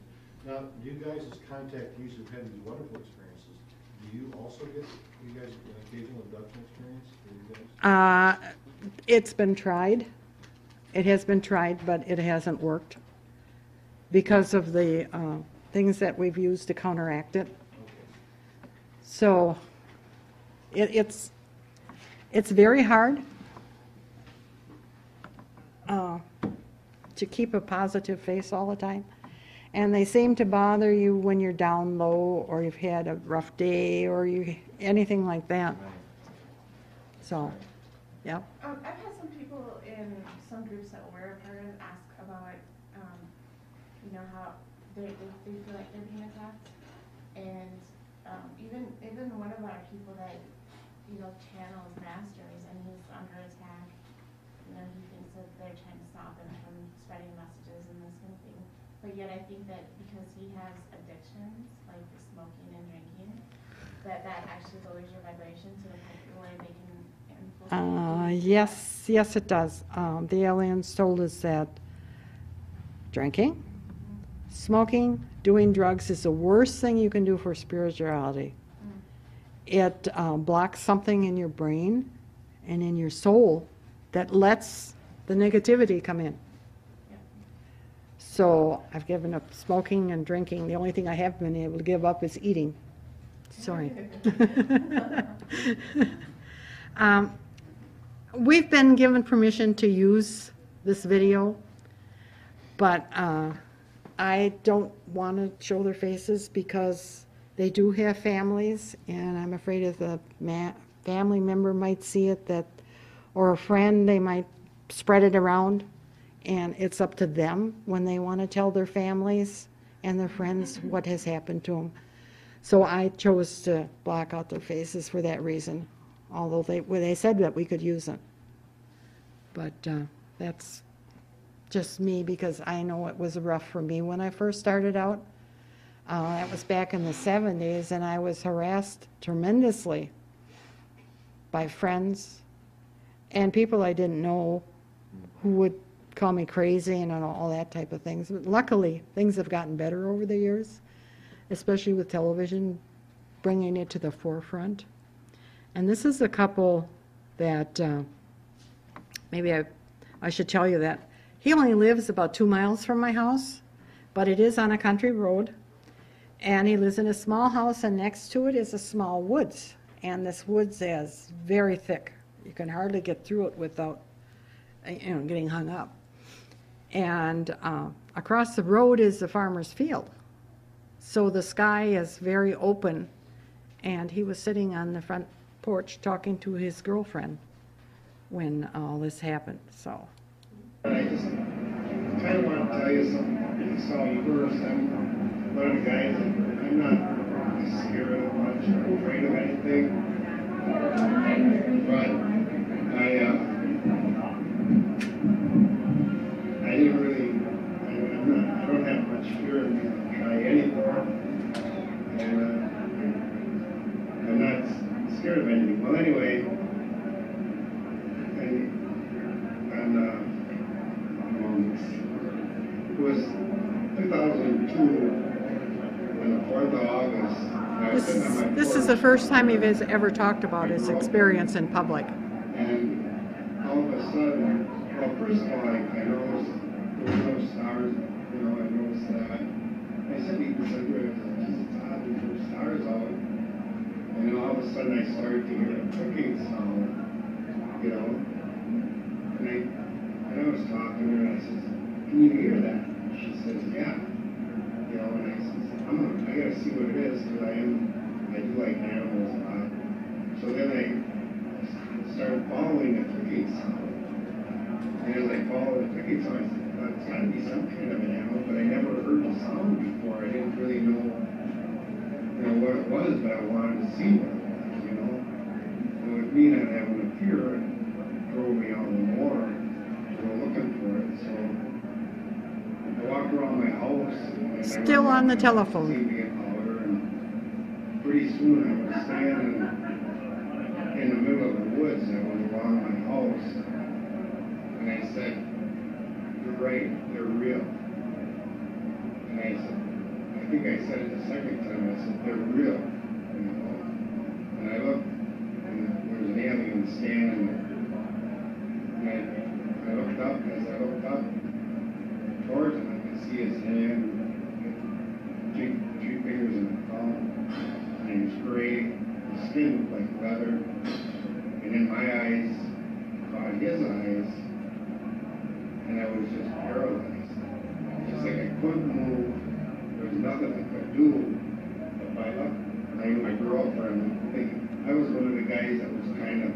Now, you guys as contactees who've had these wonderful experiences, do you also get, you guys, an occasional abduction experience for you guys? It's been tried. It has been tried, but it hasn't worked because of the things that we've used to counteract it. Okay. So it's very hard to keep a positive face all the time. And they seem to bother you when you're down low or you've had a rough day or anything like that. So, yeah. I've had some people in some groups that were aware of her ask about, how they feel like they're being attacked. And even one of our people that channels masters, and he's under attack. He thinks that they're trying to stop him from spreading messages and this kind of thing. But yet I think that because he has addictions, like smoking and drinking, that actually lowers your vibration to the point where they can infiltrate. Yes, it does. The aliens told us that drinking, smoking, doing drugs is the worst thing you can do for spirituality. It blocks something in your brain and in your soul that lets the negativity come in. So I've given up smoking and drinking. The only thing I have been able to give up is eating. Sorry. We've been given permission to use this video, but I don't want to show their faces because they do have families, and I'm afraid if a family member might see it, or a friend, they might spread it around, and it's up to them when they want to tell their families and their friends what has happened to them. So I chose to block out their faces for that reason, although they said that we could use them. But that's just me, because I know it was rough for me when I first started out. That was back in the 70s, and I was harassed tremendously by friends and people I didn't know who would call me crazy and all that type of things. But luckily, things have gotten better over the years, especially with television bringing it to the forefront. And this is a couple that maybe I should tell you that he only lives about 2 miles from my house, but it is on a country road. And he lives in a small house, and next to it is a small woods. And this woods is very thick. You can hardly get through it without, getting hung up. And across the road is the farmer's field. So the sky is very open. And he was sitting on the front porch talking to his girlfriend when all this happened. So. I just kind of want to tell you something. I saw you first. I'm one of the guys. I'm not scared of much or afraid of anything. But I didn't really. I don't have much fear in me to try anything. And I'm not scared of anything. Well, anyway. It was 2002 on the 4th of August. I was sitting on my porch. This is the first time he has ever talked about his experience in public. And all of a sudden, well, first of all, I noticed there were no stars. I noticed that. I said, because it's odd, there's no stars out. And then all of a sudden, I started to hear a clicking sound, And I was talking to her, and I said, "Can you hear that?" She says, "Yeah." And I said, I gotta see what it is, because I do like animals a lot. So then I started following the clicking sound. And as I followed the clicking sound, I said, well, it's gotta be some kind of an animal, but I never heard the sound before. I didn't really know, what it was, but I wanted to see what it was, And with me not having a fear, it drove me out more. Looking for it, so I walked around my house. And Still on the telephone. And pretty soon I was standing in the middle of the woods. I was along my house, and I said, "You're right, they're real." And I said, I think I said it the second time. I said, "They're real," And I looked, and there was an alien standing there. And I looked up, and as I looked up towards him, I could see his hand, three fingers in the palm, and he was gray, his skin looked like leather, and then my eyes caught his eyes, and I was just paralyzed. Just like I couldn't move, there was nothing I could do. But by luck, I knew my girlfriend, I was one of the guys that was kind of,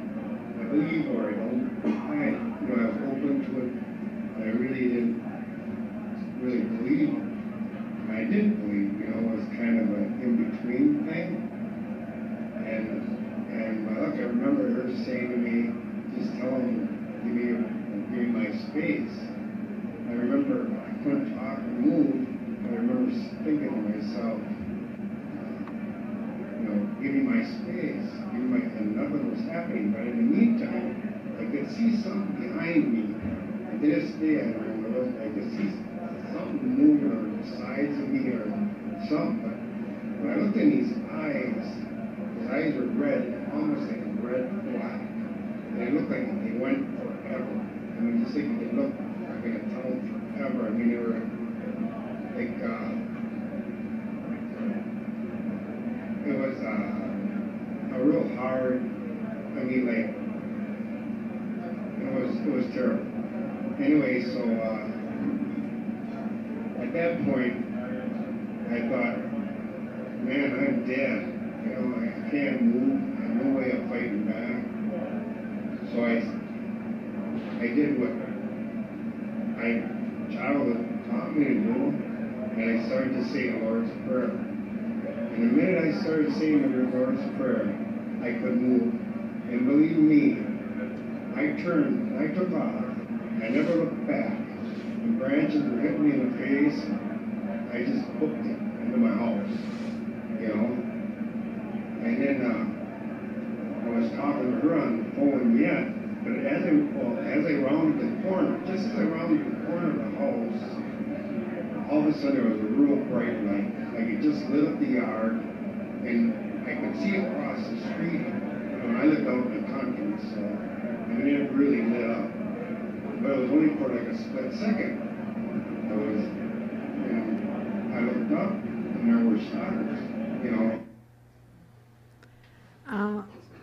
I believe or I don't, I was open to it, but I really didn't believe. And I did believe, it was kind of an in-between thing. And by luck, I remember give me my space, and nothing was happening. But in the meantime, I could see something behind me. And to this day, I don't know, I could see something moving on the sides of me or something. When I looked in his eyes were red, almost like a red black. And it looked like they went forever. I mean, just like they looked like in a tunnel forever. I mean, they were like, it was a real hard, I mean, like, it was terrible. Anyway, so at that point, I thought, man, I'm dead. You know, I can't move. I have no way of fighting back. So I did what my child taught me to do, and I started to say the Lord's Prayer. And the minute I started saying the Lord's Prayer, I could move. And believe me, I turned and I took off. I never looked back. The branches were hitting me in the face. I just booked it into my house, you know. And then I was talking to her on the phone yet, but as I rounded the corner, just as I rounded the corner of the house, all of a sudden there was a real bright light. Like it just lit up the yard, and I could see it across the street. When I lived out in the country, so I mean it really lit up. But it was only for like a split second. I looked up, and there were stars, you know.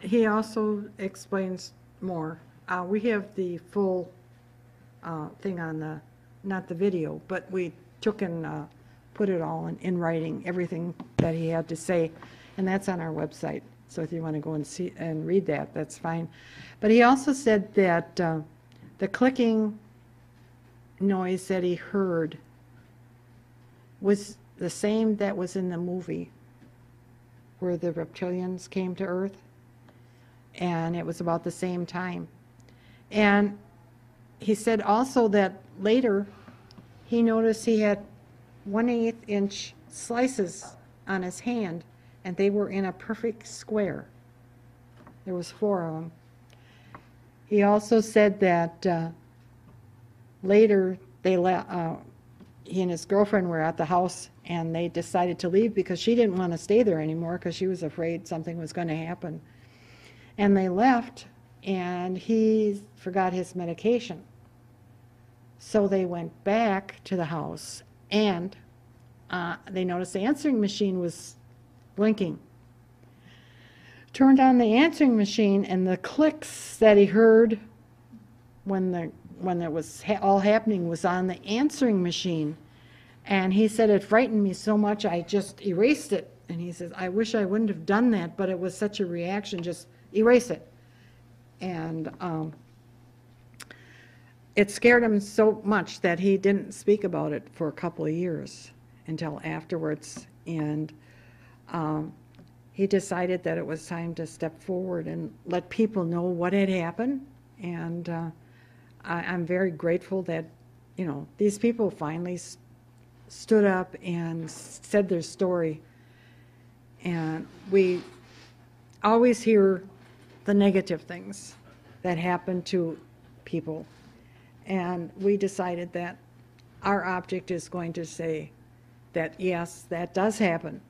He also explains more. We have the full thing on not the video, but we took and put it all in writing, everything that he had to say, and that's on our website. So if you want to go and see and read that, that's fine. But he also said that the clicking noise that he heard was the same that was in the movie where the reptilians came to Earth, and it was about the same time. And he said also that later he noticed he had 1/8 inch slices on his hand, and they were in a perfect square. There was 4 of them. He also said that later he and his girlfriend were at the house, and they decided to leave because she didn't want to stay there anymore because she was afraid something was going to happen. And they left, and he forgot his medication. So they went back to the house, and they noticed the answering machine was blinking. Turned on the answering machine, and the clicks that he heard when it was all happening was on the answering machine. And he said it frightened me so much I just erased it. And he says, I wish I wouldn't have done that, but it was such a reaction, just erase it. And it scared him so much that he didn't speak about it for a couple of years until afterwards. And he decided that it was time to step forward and let people know what had happened. And I'm very grateful that, you know, these people finally stood up and said their story. And we always hear the negative things that happen to people. And we decided that our object is going to say that, yes, that does happen,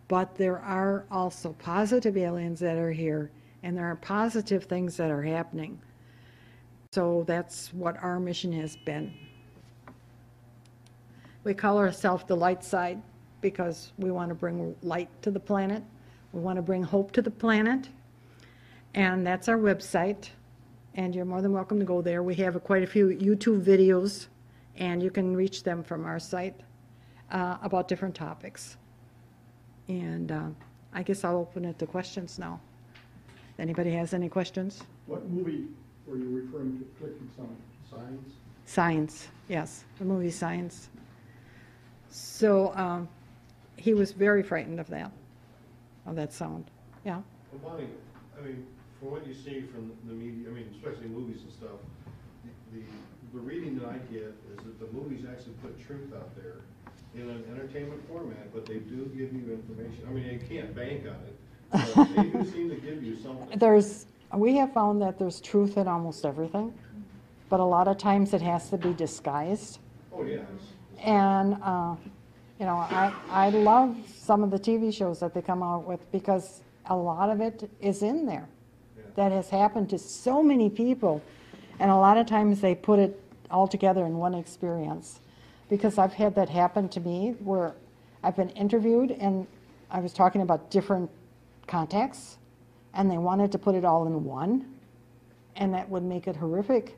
but there are also positive aliens that are here, and there are positive things that are happening. So that's what our mission has been. We call ourselves the light side because we want to bring light to the planet. We want to bring hope to the planet. And that's our website. And you're more than welcome to go there. We have quite a few YouTube videos, and you can reach them from our site about different topics. And I guess I'll open it to questions now. Anybody has any questions? What movie were you referring to clicking sound? Signs? Science, yes, the movie Science. So he was very frightened of that sound. Yeah. Well, Bonnie, I mean, from what you see from the media, I mean, especially movies and stuff, the reading that I get is that the movies actually put truth out there in an entertainment format, but they do give you information. I mean, you can't bank on it, But they do seem to give you something. We have found that there's truth in almost everything, but a lot of times it has to be disguised. Oh, yeah. And, I love some of the TV shows that they come out with because a lot of it is in there that has happened to so many people. And a lot of times they put it all together in one experience. Because I've had that happen to me where I've been interviewed and I was talking about different contacts and they wanted to put it all in one and that would make it horrific.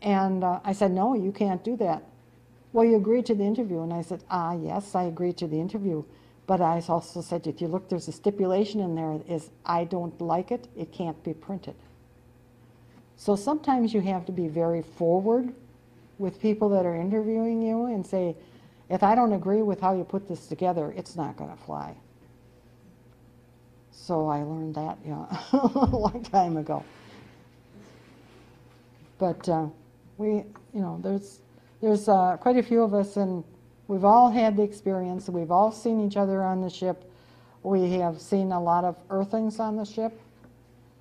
And I said, no, you can't do that. Well, you agreed to the interview. And I said, yes, I agreed to the interview. But I also said, if you look, there's a stipulation in there is I don't like it, it can't be printed. So sometimes you have to be very forward with people that are interviewing you and say, if I don't agree with how you put this together, it's not going to fly. So I learned that a long time ago. But there's quite a few of us, and we've all had the experience. We've all seen each other on the ship. We have seen a lot of earthings on the ship,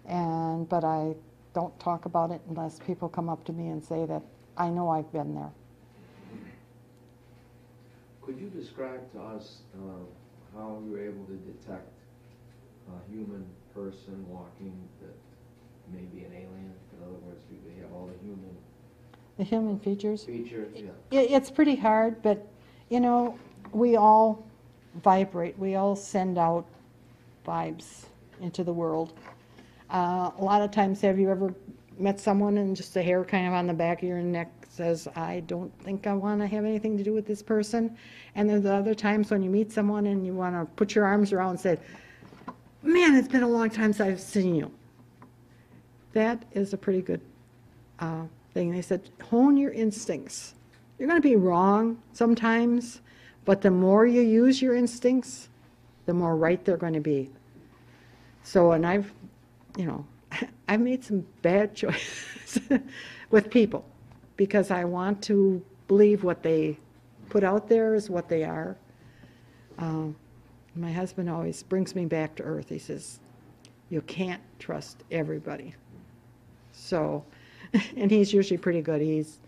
but I don't talk about it unless people come up to me and say that I know I've been there. Could you describe to us how you were able to detect a human person walking that may be an alien? In other words, they have all the human features? Features, yeah. It's pretty hard, but we all vibrate. We all send out vibes into the world. A lot of times, have you ever met someone and just the hair kind of on the back of your neck says, I don't think I want to have anything to do with this person? And then the other times when you meet someone and you want to put your arms around and say, man, it's been a long time since I've seen you. That is a pretty good thing. They said, hone your instincts. You're going to be wrong sometimes, but the more you use your instincts, the more right they're going to be. So, and I've made some bad choices with people because I want to believe what they put out there is what they are. My husband always brings me back to earth. He says, you can't trust everybody. So, and he's usually pretty good. He's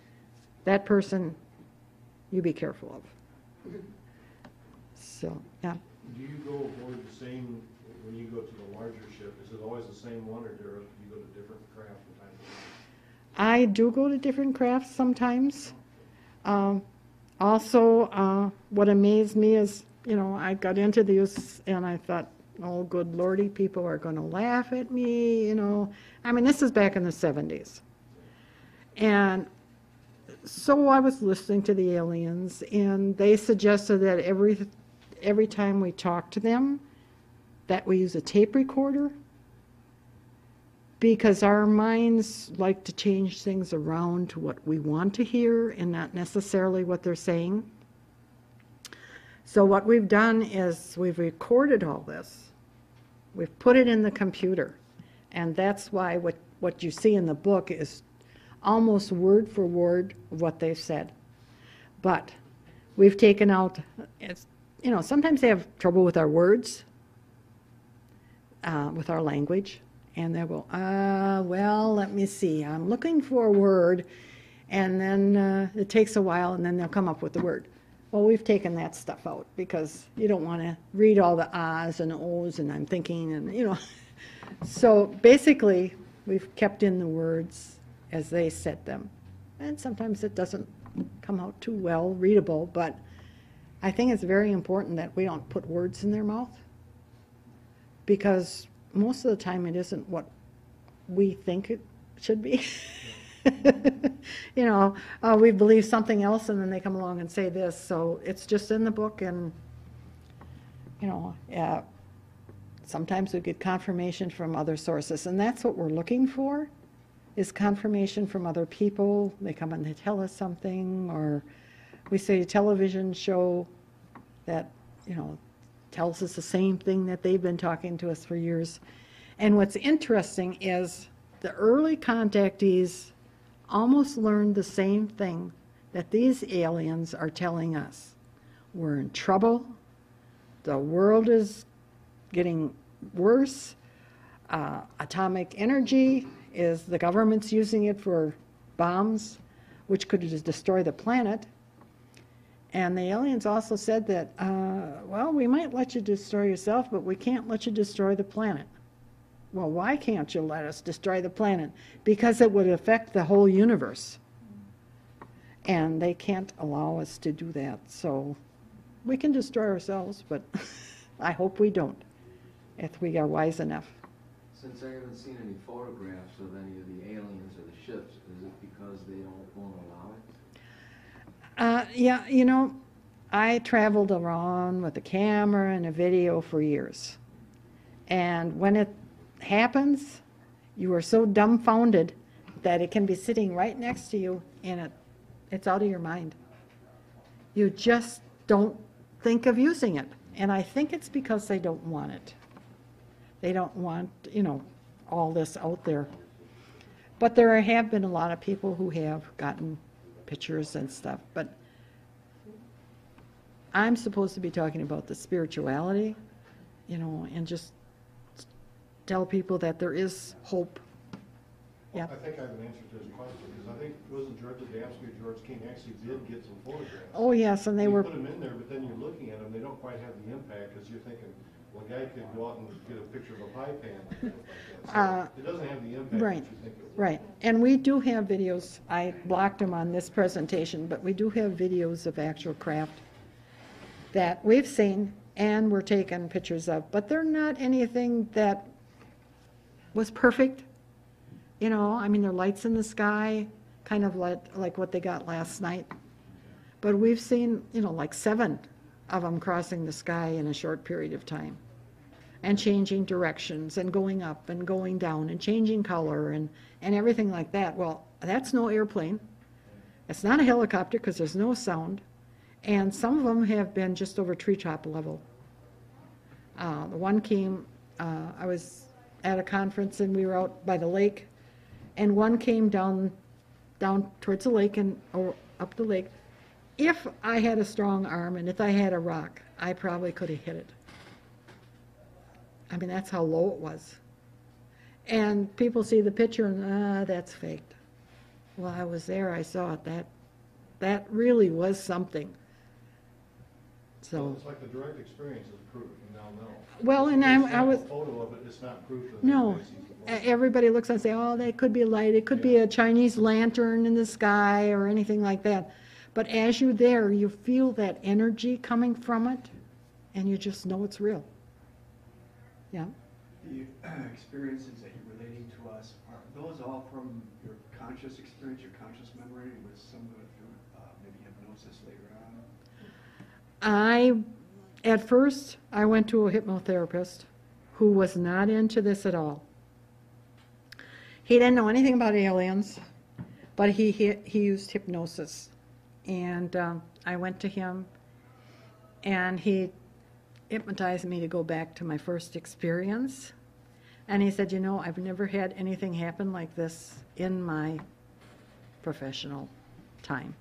that person you be careful of. So, yeah. Do you go aboard the same, when you go to the larger ship, is it always the same one, or do you go to different craft from time to time? I do go to different crafts sometimes. Also, what amazed me is, I got into this and I thought, oh, good lordy, people are going to laugh at me, I mean, this is back in the 70s. And so I was listening to the aliens, and they suggested that every time we talk to them, that we use a tape recorder, because our minds like to change things around to what we want to hear and not necessarily what they're saying. So what we've done is we've recorded all this. We've put it in the computer. And that's why what you see in the book is almost word for word what they've said. But we've taken out, sometimes they have trouble with our words, with our language. And they'll go, well, let me see. I'm looking for a word. And then it takes a while, and then they'll come up with the word. Well, we've taken that stuff out because you don't want to read all the ahs and ohs and I'm thinking and, So basically, we've kept in the words as they said them. And sometimes it doesn't come out too well readable, but I think it's very important that we don't put words in their mouth, because most of the time it isn't what we think it should be. We believe something else and then they come along and say this. So it's just in the book, and sometimes we get confirmation from other sources, and that's what we're looking for, is confirmation from other people. They come and they tell us something, or we see a television show that tells us the same thing that they've been talking to us for years. And what's interesting is the early contactees almost learned the same thing that these aliens are telling us. We're in trouble. The world is getting worse. Atomic energy is the government's using it for bombs, which could just destroy the planet. And the aliens also said that, well, we might let you destroy yourself, but we can't let you destroy the planet. Well, why can't you let us destroy the planet? Because it would affect the whole universe. And they can't allow us to do that. So we can destroy ourselves, but I hope we don't, if we are wise enough. Since I haven't seen any photographs of any of the aliens or the ships, is it because they won't allow it? Yeah, you know, I traveled around with a camera and a video for years. And when it happens, you are so dumbfounded that it can be sitting right next to you and it's out of your mind. You just don't think of using it. And I think it's because they don't want it. They don't want, you know, all this out there. But there have been a lot of people who have gotten pictures and stuff. But I'm supposed to be talking about the spirituality, you know, and just tell people that there is hope. Yeah. I think I have an answer to his question, because I think, wasn't George Adamski or George King actually did get some photographs? Oh, yes, and they were... You put them in there, but then you're looking at them, they don't quite have the impact, because you're thinking, well, a guy could go out and get a picture of a pie pan and stuff like that. So it doesn't have the impact right, that you think it would. right. And we do have videos. I blocked them on this presentation, but we do have videos of actual craft that we've seen and we're taking pictures of. But they're not anything that was perfect. You know, I mean, there are lights in the sky, kind of like what they got last night. But we've seen, you know, like 7 of them crossing the sky in a short period of time and changing directions and going up and going down and changing color and everything like that. Well, that's no airplane. It's not a helicopter because there's no sound. And some of them have been just over treetop level. The one came, I was at a conference and we were out by the lake, and one came down towards the lake and or up the lake. If I had a strong arm and if I had a rock, I probably could have hit it. I mean, that's how low it was. And people see the picture and, that's faked. Well, I was there, I saw it. That really was something. So It's like the direct experience is proof, you now know. well, and I was... A photo of it, it's not proof that No. anybody sees the photo. Everybody looks and say, oh, that could be a light. It could be a Chinese lantern in the sky or anything like that. But as you're there, you feel that energy coming from it, and you just know it's real. Yeah. The experiences that you're relating to us, are those all from your conscious experience, your conscious memory, with some of it through maybe hypnosis later on? At first, I went to a hypnotherapist who was not into this at all. He didn't know anything about aliens, but he used hypnosis. And I went to him, and he hypnotized me to go back to my first experience. And he said, you know, I've never had anything happen like this in my professional time.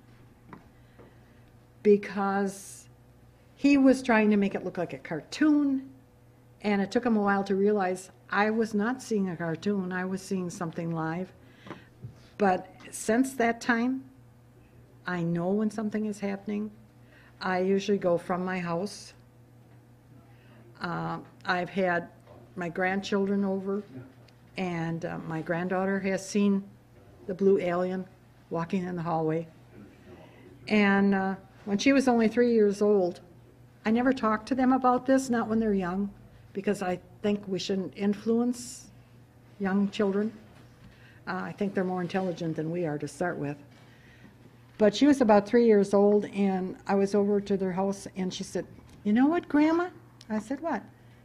Because he was trying to make it look like a cartoon, and it took him a while to realize I was not seeing a cartoon, I was seeing something live. But since that time, I know when something is happening. I usually go from my house. I've had my grandchildren over, and my granddaughter has seen the blue alien walking in the hallway. And when she was only 3 years old, I never talked to them about this, not when they're young, because I think we shouldn't influence young children. I think they're more intelligent than we are to start with. But she was about 3 years old, and I was over to their house, and she said, you know what, Grandma? I said, what?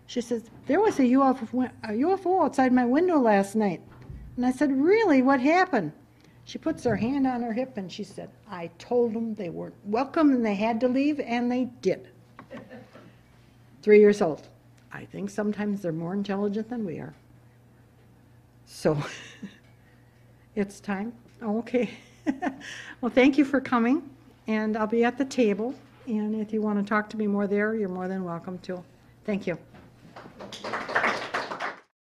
She says, there was a UFO outside my window last night. And I said, really? What happened? She puts her hand on her hip, and she said, I told them they weren't welcome, and they had to leave, and they did. 3 years old. I think sometimes they're more intelligent than we are. So, it's time. Okay. Well, thank you for coming, and I'll be at the table, and if you want to talk to me more there, you're more than welcome to. Thank you.